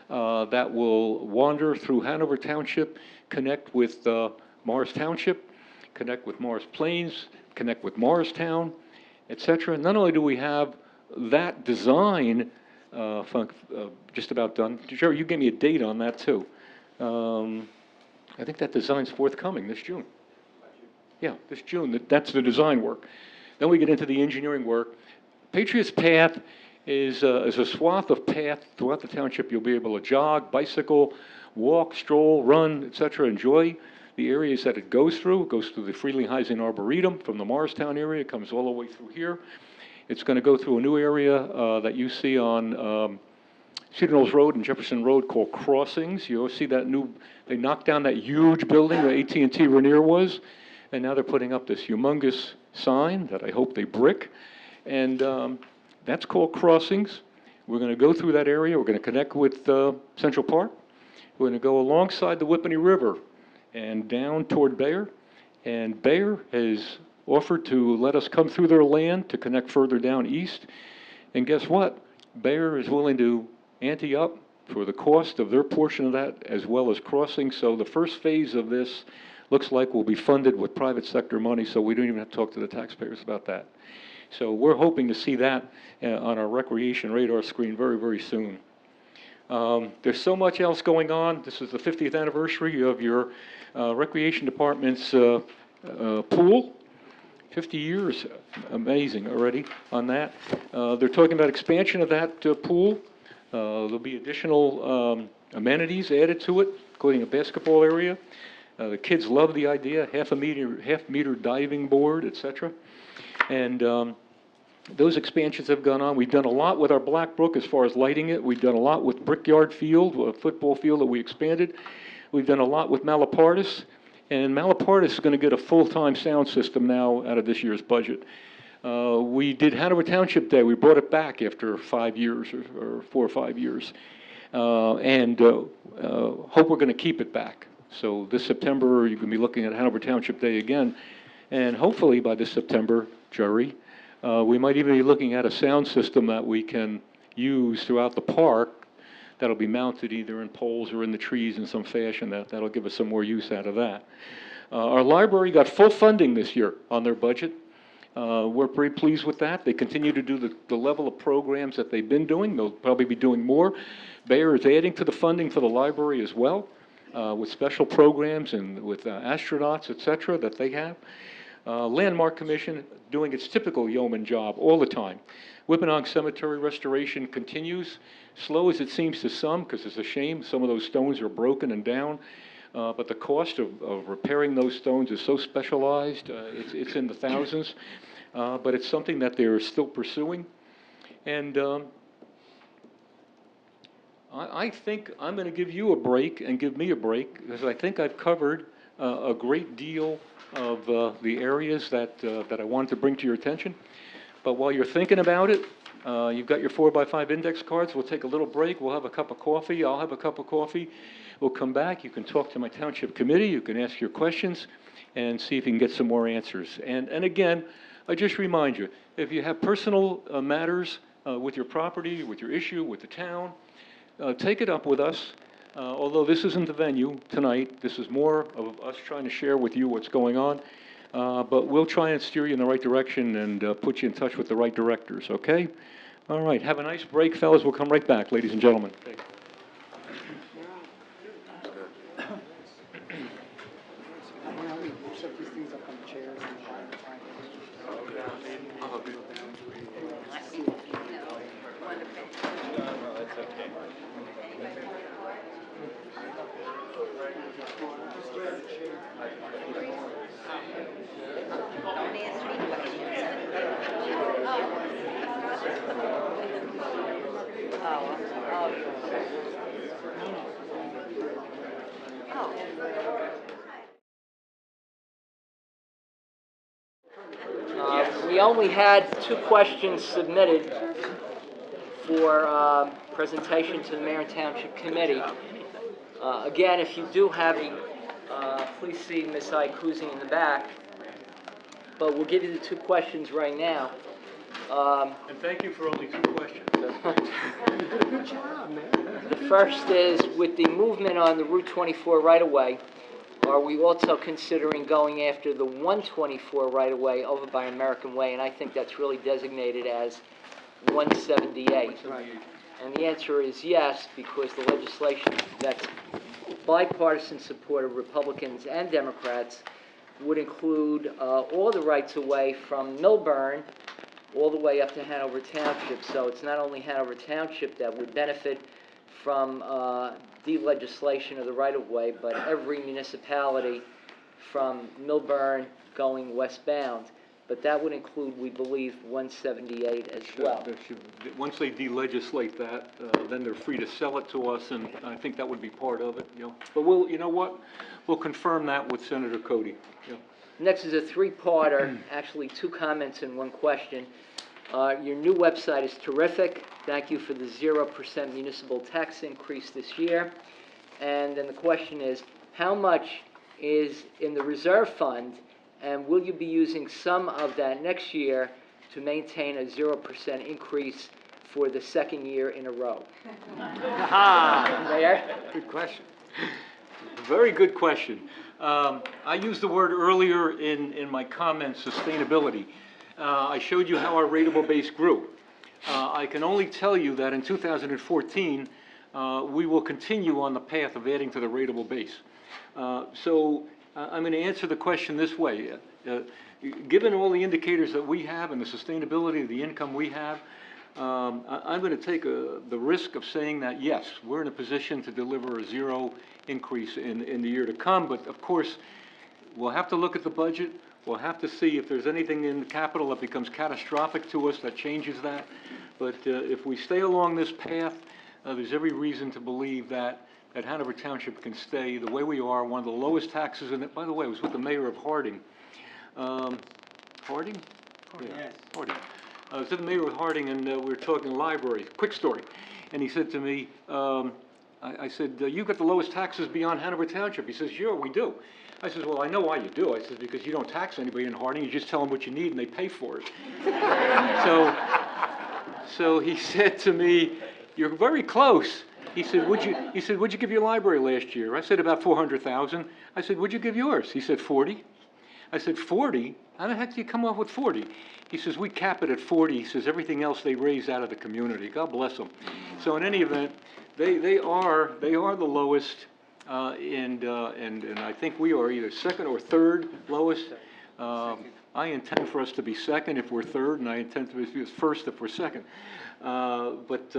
that will wander through Hanover Township, connect with Morris Township, connect with Morris Plains, connect with Morristown, et cetera. Not only do we have that design just about done, Jerry, you gave me a date on that too. I think that design's forthcoming this June. Yeah, this June, that's the design work. Then we get into the engineering work. Patriots Path is a swath of path throughout the township. You'll be able to jog, bicycle, walk, stroll, run, et cetera, enjoy the areas that it goes through. It goes through the Frelinghuysen Arboretum from the Morristown area. It comes all the way through here. It's going to go through a new area that you see on Cedar Knolls Road and Jefferson Road called Crossings. You'll see that they knocked down that huge building where AT&T Rainier was, and now they're putting up this humongous sign that I hope they brick. And that's called Crossings. We're going to go through that area. We're going to connect with Central Park. We're going to go alongside the Whippany River and down toward Bayer. And Bayer has offered to let us come through their land to connect further down east. And guess what? Bayer is willing to ante up for the cost of their portion of that, as well as Crossing. So the first phase of this looks like will be funded with private sector money, so we don't even have to talk to the taxpayers about that. So we're hoping to see that on our recreation radar screen very, very soon. There's so much else going on. This is the 50th anniversary of your recreation department's pool. 50 years, amazing already on that. They're talking about expansion of that pool. There'll be additional amenities added to it, including a basketball area. The kids love the idea, half meter diving board, et cetera. And those expansions have gone on. We've done a lot with our Black Brook as far as lighting it. We've done a lot with Brickyard Field, a football field that we expanded. We've done a lot with Malapartis. And Malapartis is going to get a full-time sound system now out of this year's budget. We did Hanover Township Day. We brought it back after 5 years or 4 or 5 years. And hope we're going to keep it back. So this September, you can be looking at Hanover Township Day again. And hopefully by this September, Jerry, we might even be looking at a sound system that we can use throughout the park that'll be mounted either in poles or in the trees in some fashion. That'll give us some more use out of that. Our library got full funding this year on their budget. We're pretty pleased with that. They continue to do the level of programs that they've been doing. They'll probably be doing more. Bayer is adding to the funding for the library as well, with special programs and with astronauts, et cetera, that they have. Landmark Commission doing its typical yeoman job all the time. Whippany Cemetery restoration continues, slow as it seems to some, because it's a shame some of those stones are broken and down. But the cost of repairing those stones is so specialized, it's in the thousands. But it's something that they're still pursuing. And I think I'm going to give you a break and give me a break, because I think I've covered a great deal of the areas that I wanted to bring to your attention. But while you're thinking about it, you've got your 4x5 index cards. We'll take a little break. We'll have a cup of coffee. I'll have a cup of coffee. We'll come back. You can talk to my township committee. You can ask your questions and see if you can get some more answers. And again, I just remind you, if you have personal matters with your property, with your issue, with the town, take it up with us. Although this isn't the venue tonight, this is more of us trying to share with you what's going on. But we'll try and steer you in the right direction and put you in touch with the right directors, okay? All right, have a nice break, fellas. We'll come right back, ladies and gentlemen. That's okay. We only had 2 questions submitted for presentation to the Mayor and Township Committee. Again, if you do have any, please see Ms. Iacuzzi in the back. But we'll give you the 2 questions right now. And thank you for only 2 questions. Good job, man. The first is, with the movement on the Route 24 right-of-way, are we also considering going after the 124 right-of-way over by American Way? And I think that's really designated as 178. And the answer is yes, because the legislation that's bipartisan support of Republicans and Democrats would include all the rights-of-way from Millburn all the way up to Hanover Township. So it's not only Hanover Township that would benefit from de-legislation of the right-of-way, but every municipality from Millburn going westbound. But that would include, we believe, 178 as well. Once they de-legislate that, then they're free to sell it to us, and I think that would be part of it, you know. But we'll, you know what? We'll confirm that with Senator Cody. Yeah. Next is a 3-parter, actually 2 comments and 1 question. Your new website is terrific. Thank you for the 0% municipal tax increase this year. And then the question is, how much is in the reserve fund, and will you be using some of that next year to maintain a 0% increase for the 2nd year in a row? Mayor? Good question. Very good question. I used the word earlier in my comments, sustainability. I showed you how our rateable base grew. I can only tell you that in 2014, we will continue on the path of adding to the rateable base. So I'm going to answer the question this way. Given all the indicators that we have and the sustainability of the income we have, I'm going to take the risk of saying that, yes, we're in a position to deliver a 0 increase in the year to come. But, of course, we'll have to look at the budget. We'll have to see if there's anything in the capital that becomes catastrophic to us that changes that. But if we stay along this path, there's every reason to believe that Hanover Township can stay the way we are, one of the lowest taxes in it. By the way, I was with the mayor of Harding. Harding? Yeah, Yes. Harding. I was with the mayor of Harding, and we were talking library. Quick story. And he said to me, I said, you've got the lowest taxes beyond Hanover Township. He says, yeah, we do. I says, well, I know why you do. I says, because you don't tax anybody in Harding. You just tell them what you need, and they pay for it. So he said to me, you're very close. He said, what'd you give your library last year? I said, about $400,000. I said, what'd you give yours? He said, 40. I said, 40? How the heck do you come up with 40? He says, we cap it at 40. He says, everything else they raise out of the community. God bless them. So in any event, they are the lowest, and I think we are either 2nd or 3rd lowest. I intend for us to be 2nd if we're 3rd, and I intend to be 1st if we're 2nd. But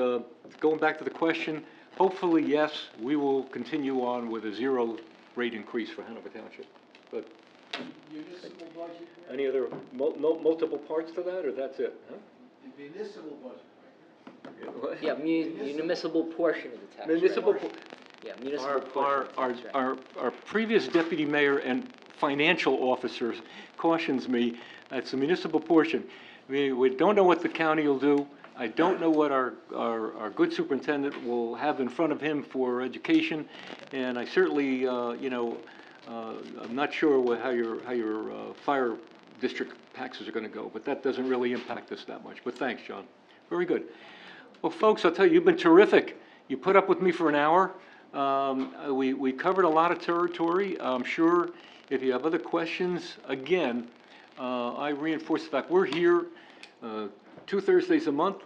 going back to the question, hopefully, yes, we will continue on with a 0 rate increase for Hanover Township. But Municipal budget, any other multiple parts to that, or that's it? Huh? the municipal budget. Yeah, municipal portion of the tax rate. Municipal. Yeah, municipal portion of the tax rate. Our previous deputy mayor and financial officers cautions me, it's a municipal portion. We don't know what the county will do. I don't know what our good superintendent will have in front of him for education, and I certainly, I'm not sure how your fire district taxes are going to go, but that doesn't really impact us that much. But thanks, John. Very good. Well, folks, I'll tell you, you've been terrific. You put up with me for an hour. We covered a lot of territory. I'm sure if you have other questions, again, I reinforce the fact we're here 2 Thursdays a month,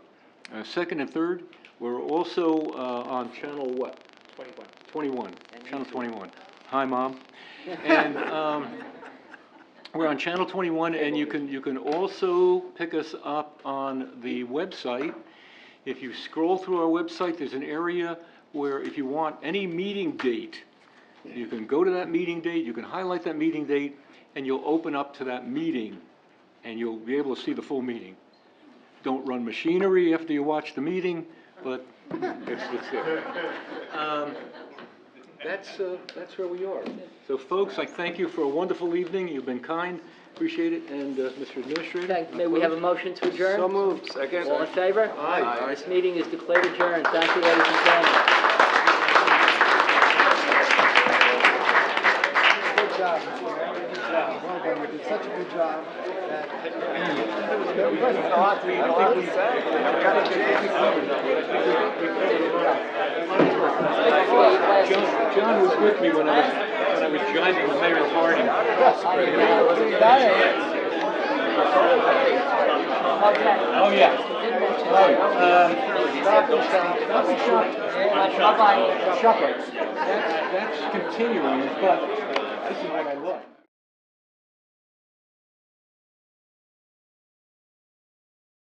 2nd and 3rd. We're also on channel what? 21. 21. Channel 21. Hi, Mom. And we're on channel 21, and you can also pick us up on the website. If you scroll through our website, there's an area where if you want any meeting date You can go to that meeting date, you can highlight that meeting date, and you'll open up to that meeting, and you'll be able to see the full meeting. Don't run machinery after you watch the meeting, but it's there. That's where we are. So folks, I thank you for a wonderful evening. You've been kind, appreciate it, and Mr. Administrator? Okay, may we have a motion to adjourn? So moved. Second. All in favor? Aye. This meeting is declared adjourned. Thank you, ladies and gentlemen. Good job, Mr. Mayor. Good job. Well done. You did such a good job that. John was with me when I was jiving with Mayor Harding. Oh, yeah. That's continuing, but this is what I love.